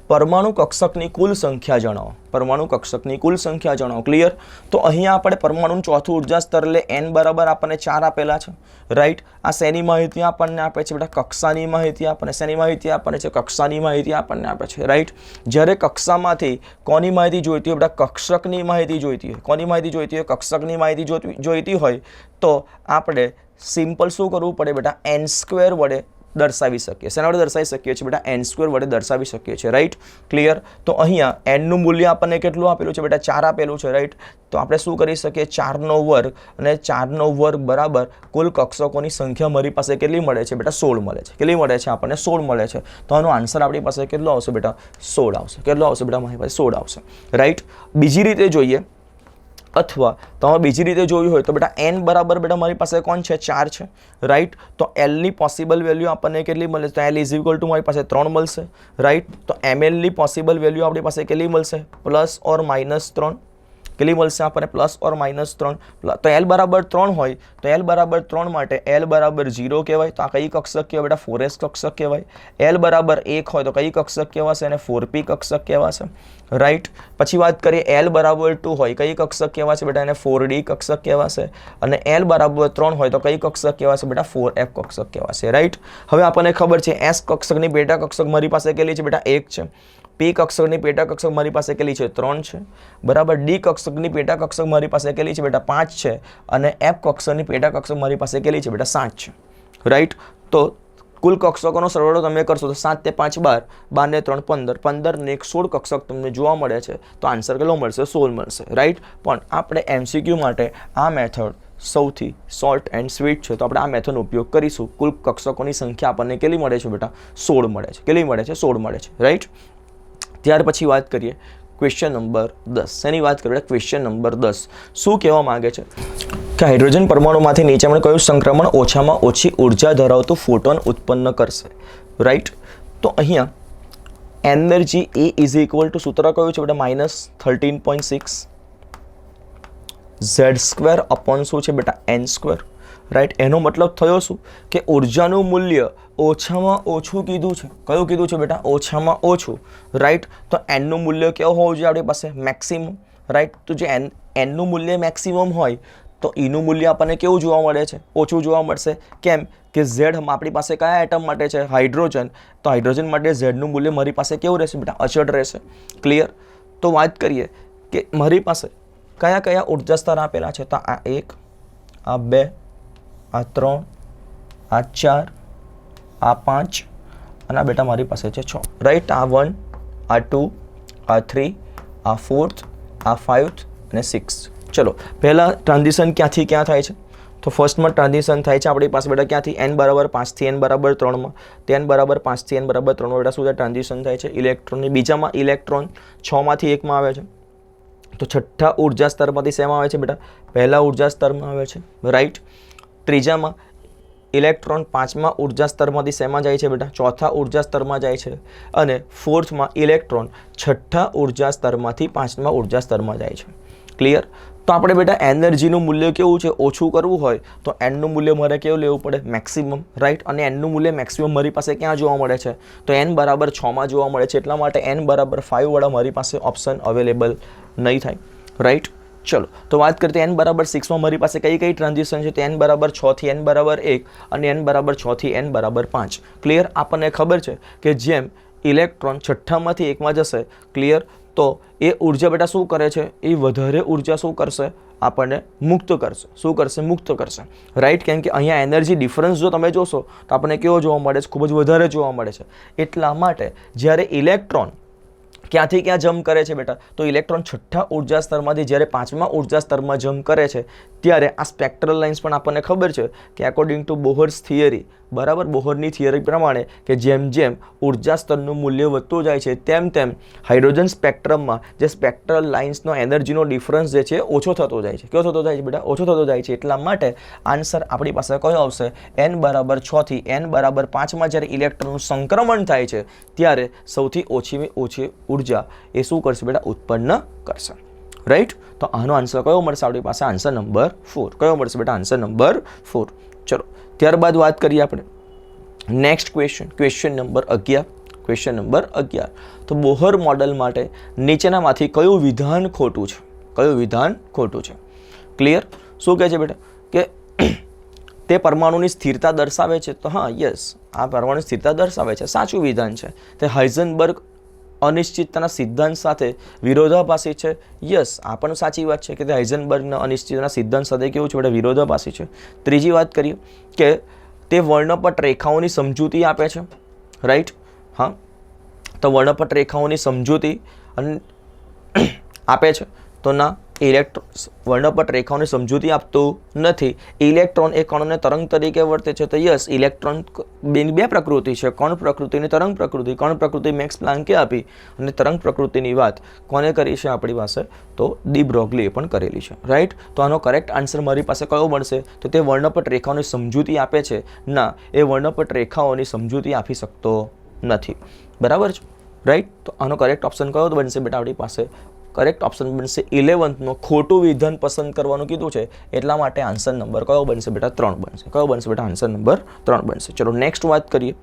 પરમાણુ કક્ષકની કુલ સંખ્યા જણાવો. પરમાણુ કક્ષકની કુલ સંખ્યા જણાવો. ક્લિયર. તો અહીંયા આપણે પરમાણુનું ચોથું ઉર્જા સ્તર એટલે n બરાબર આપણને 4 આપેલા છે, રાઈટ. આ શેની માહિતી આપણને આપે છે બેટા, કક્ષાની માહિતી આપણને. શેની માહિતી આપણને છે, કક્ષાની માહિતી આપણને આપે છે, રાઈટ. જ્યારે કક્ષામાંથી કોની માહિતી જોઈતી હોય બેટા, કક્ષકની માહિતી જોઈતી હોય. કોની માહિતી જોઈતી હોય, કક્ષકની માહિતી જોઈતી હોય તો આપણે સિમ્પલ શું કરવું પડે બેટા, n² વડે દર્શાવી શકીએ. શેના વડે દર્શાવી શકીએ છીએ બેટા, n² વડે દર્શાવી શકીએ છીએ, રાઈટ. ક્લિયર. તો અહીંયા n નું મૂલ્ય આપણને કેટલું આપેલું છે બેટા, 4 આપેલું છે, રાઈટ. તો આપણે શું કરી શકીએ, 4નો વર્ગ, અને 4નો વર્ગ બરાબર કુલ કક્ષકોની સંખ્યા મારી પાસે કેટલી મળે છે બેટા, 16 મળે છે. કેટલી મળે છે આપણને, 16 મળે છે. તો આનો આન્સર આપણી પાસે કેટલો આવશે બેટા, 16 આવશે. કેટલો આવશે બેટા, મારી પાસે 16 આવશે, રાઈટ. બીજી રીતે જોઈએ, અથવા તમે બીજી રીતે જોયું હોય તો બેટા n બરાબર બેટા મારી પાસે કોણ છે, 4 છે, રાઈટ. તો l ની પોસિબલ વેલ્યુ આપણને કેટલી મળે, તો l ઇઝ ઇક્વલ ટુ મારી પાસે 3 મળશે, રાઈટ. તો ml ની પોસિબલ વેલ્યુ આપણી પાસે કેટલી મળશે, +or -3, કેટલી મળશે આપણને પ્લસ ઓર માઇનસ 3. તો એલ બરાબર 3 હોય તો એલ બરાબર 3 માટે એલ બરાબર 0 કહેવાય. તો આ કઈ કક્ષક કહેવાય બેટા? 4s કક્ષક કહેવાય. એલ બરાબર 1 હોય તો કઈ કક્ષક કહેવાશે? અને 4p કક્ષક કહેવાશે. રાઈટ. પછી વાત કરીએ એલ બરાબર 2 હોય કઈ કક્ષક કહેવાશે બેટા? એને 4d કક્ષક કહેવાશે. અને એલ બરાબર 3 હોય તો કઈ કક્ષક કહેવાશે બેટા? 4f કક્ષક કહેવાશે. રાઈટ. હવે આપણને ખબર છે એસ કક્ષકની પેટા કક્ષક મારી પાસે કેટલી છે બેટા? 1 છે. પી કક્ષકની પેટા કક્ષક મારી પાસે કેટલી છે? 3 છે. બરાબર. ડી કક્ષકની પેટા કક્ષક મારી પાસે કેટલી છે બેટા? 5 છે. અને એફ કક્ષકની પેટા કક્ષક મારી પાસે કેટલી છે બેટા? 7 છે. રાઈટ. તો કુલ કક્ષકોનો સરવાળો તમે કરશો તો 7 × 5 12, 12 ને 3 15, 15 ને 16 કક્ષક તમને જોવા મળે છે. તો આન્સર કેટલો મળશે? 16 મળશે. રાઈટ. પણ આપણે એમસીક્યુ માટે આ મેથડ સૌથી શોર્ટ એન્ડ સ્વીટ છે, તો આપણે આ મેથડનો ઉપયોગ કરીશું. કુલ કક્ષકોની સંખ્યા આપણને કેટલી મળે છે બેટા? 16 મળે છે. કેટલી મળે છે? 16 મળે છે. રાઈટ. ત્યાર પછી વાત કરીએ ક્વેશ્ચન નંબર 10. શેની વાત કરીએ? ક્વેશ્ચન નંબર 10 શું કહેવા માંગે છે કે હાઇડ્રોજન પરમાણુમાંથી નીચેમાં કયું સંક્રમણ ઓછામાં ઓછી ઉર્જા ધરાવતું ફોટોન ઉત્પન્ન કરશે? રાઈટ. તો અહીંયા energy A is equal two સૂત્ર કયું છે બેટા? -13.6 z² અપોન શું છે બેટા? n². રાઈટ. એનો મતલબ થયો શું કે ઉર્જાનું મૂલ્ય ઓછામાં ઓછું કીધું છે. કયું કીધું છે બેટા? ઓછામાં ઓછું. રાઈટ. તો એનનું મૂલ્ય કેવું હોવું જોઈએ આપણી પાસે? મેક્સિમમ. રાઈટ. તો જે એનનું મૂલ્ય મેક્સિમમ હોય તો ઈનું મૂલ્ય આપણને કેવું જોવા મળે છે? ઓછું જોવા મળશે. કેમ કે ઝેડ આપણી પાસે કયા એટમ માટે છે? હાઇડ્રોજન. તો હાઇડ્રોજન માટે ઝેડનું મૂલ્ય મારી પાસે કેવું રહેશે બેટા? અચળ રહેશે. ક્લિયર. તો વાત કરીએ કે મારી પાસે કયા કયા ઉર્જા સ્તર આપેલા છે? તો આ 1, આ 2, આ 3, આ 4, આ 5 અને આ બેટા મારી પાસે છે 6. રાઈટ. આ 1, આ 2, આ 3, આ 4th, આ 5th અને 6th. ચલો પહેલા ટ્રાન્ઝિશન ક્યાંથી ક્યાં થાય છે? તો ફર્સ્ટમાં ટ્રાન્ઝિશન થાય છે આપણી પાસે બેટા ક્યાંથી? n બરાબર 5 થી n બરાબર 3 માં. તો n બરાબર 5 થી n બરાબર 3 માં બેટા શું ટ્રાન્ઝિશન થાય છે? ઇલેક્ટ્રોનની. બીજામાં ઇલેક્ટ્રોન 6 માંથી 1 માં આવે છે. તો છઠ્ઠા ઉર્જા સ્તરમાંથી શેમાં આવે છે બેટા? પહેલા ઉર્જા સ્તરમાં આવે છે. રાઈટ. ત્રીજામાં ઇલેક્ટ્રોન 5મા ઉર્જા સ્તરમાંથી શેમાં જાય છે બેટા? ચોથા ઉર્જા સ્તરમાં જાય છે. અને 4થમાં ઇલેક્ટ્રોન છઠ્ઠા ઉર્જા સ્તરમાંથી 5મા ઉર્જા સ્તરમાં જાય છે. ક્લિયર. તો આપણે બેટા એનર્જીનું મૂલ્ય કેવું છે? ઓછું કરવું હોય તો એનનું મૂલ્ય મારે કેવું લેવું પડે? મેક્સિમમ. રાઈટ. અને એનનું મૂલ્ય મેક્સિમમ મારી પાસે ક્યાં જોવા મળે છે? તો n બરાબર 6માં જોવા મળે છે. એટલા માટે n બરાબર 5 વાળા મારી પાસે ઓપ્શન અવેલેબલ નહીં થાય. રાઈટ. ચલો તો વાત કરીએ n બરાબર 6માં મારી પાસે કઈ કઈ ટ્રાન્ઝિશન છે? તો n બરાબર 6 થી n બરાબર 1 અને n બરાબર 6 થી n બરાબર 5. ક્લિયર. આપણને ખબર છે કે જેમ ઇલેક્ટ્રોન છઠ્ઠામાંથી 1માં જશે, ક્લિયર, તો એ ઉર્જા બેટા શું કરે છે? એ વધારે ઉર્જા શું કરશે? આપણને મુક્ત કરશે. શું કરશે? મુક્ત કરશે. રાઈટ. કેમ કે અહીંયા એનર્જી ડિફરન્સ જો તમે જોશો તો આપણને કેવો જોવા મળે છે? ખૂબ જ વધારે જોવા મળે છે. એટલા માટે જ્યારે ઇલેક્ટ્રોન ક્યાંથી ક્યાં જમ્પ કરે છે બેટા? તો ઇલેક્ટ્રોન છઠ્ઠા ઉર્જા સ્તરમાંથી જ્યારે 5મા ઉર્જા સ્તરમાં જમ્પ કરે છે ત્યારે આ સ્પેક્ટ્રલ લાઇન્સ પણ આપણને ખબર છે કે એકોર્ડિંગ ટુ બોહર્સ થિયરી, બરાબર, બોહરની થિયરી પ્રમાણે કે જેમ જેમ ઉર્જા સ્તરનું મૂલ્ય વધતું જાય છે તેમ તેમ હાઇડ્રોજન સ્પેક્ટ્રમમાં જે સ્પેક્ટ્રલ લાઇન્સનો એનર્જીનો ડિફરન્સ જે છે ઓછો થતો જાય છે. કેવો થતો જાય છે બેટા? ઓછો થતો જાય છે. એટલા માટે આન્સર આપણી પાસે કયો આવશે? n બરાબર 6 થી n બરાબર 5માં જ્યારે ઇલેક્ટ્રોનનું સંક્રમણ થાય છે ત્યારે સૌથી ઓછી ઉર્જા એ શું કરશે બેટા? ઉત્પન્ન કરશે. રાઈટ. તો આનો આન્સર કયો મળશે આપણી પાસે? Answer number 4. કયો મળશે બેટા? Answer number 4. ચલો ત્યારબાદ વાત કરીએ આપણે next question number 11. Question number 11. તો બોહર મોડલ માટે નીચેનામાંથી કયું વિધાન ખોટું છે? કયું વિધાન ખોટું છે? ક્લિયર. શું કહે છે બેટા? કે તે પરમાણુની સ્થિરતા દર્શાવે છે. તો હા, યસ, આ પરમાણુની સ્થિરતા દર્શાવે છે. સાચું વિધાન છે. તે હાઇઝનબર્ગ અનિશ્ચિતતાના સિદ્ધાંત સાથે વિરોધાભાસી છે. યસ, આ પણ સાચી વાત છે કે તે હાઇઝનબર્ગના અનિશ્ચિતતાના સિદ્ધાંત સાથે કેવું છે બેટા? વિરોધાભાસી છે. ત્રીજી વાત કરીએ કે તે વર્ણપટ રેખાઓની સમજૂતી આપે છે. રાઈટ. હા, તો વર્ણપટ રેખાઓની સમજૂતી આપે છે. તો ના, વર્ણપટ રેખાઓની સમજૂતી આપતું નથી. ઇલેક્ટ્રોન એ કણોને તરંગ તરીકે વર્તે છે. તો યસ, ઇલેક્ટ્રોન બે પ્રકૃતિ છે, કણ પ્રકૃતિ અને તરંગ પ્રકૃતિ. કણ પ્રકૃતિ મેક્સ પ્લાન્કે આપી અને તરંગ પ્રકૃતિની વાત કોને કરી છે આપણી પાસે? તો ડી બ્રોગલીએ પણ કરેલી છે. રાઈટ. તો આનો કરેક્ટ આન્સર મારી પાસે કયો મળશે? તો તે વર્ણપટ રેખાઓની સમજૂતી આપે છે. ના, એ વર્ણપટ રેખાઓની સમજૂતી આપી શકતો નથી. બરાબર છે. રાઈટ. તો આનો કરેક્ટ ઓપ્શન કયો બનશે બેટા આપણી પાસે? કરેક્ટ ઓપ્શન બનશે 11th ખોટું વિધાન પસંદ કરવાનું કીધું છે, એટલા માટે આન્સર નંબર કયો બનશે બેટા 3 બનશે. કયો બનશે બેટા આન્સર નંબર 3 બનશે. ચલો નેક્સ્ટ વાત કરીએ.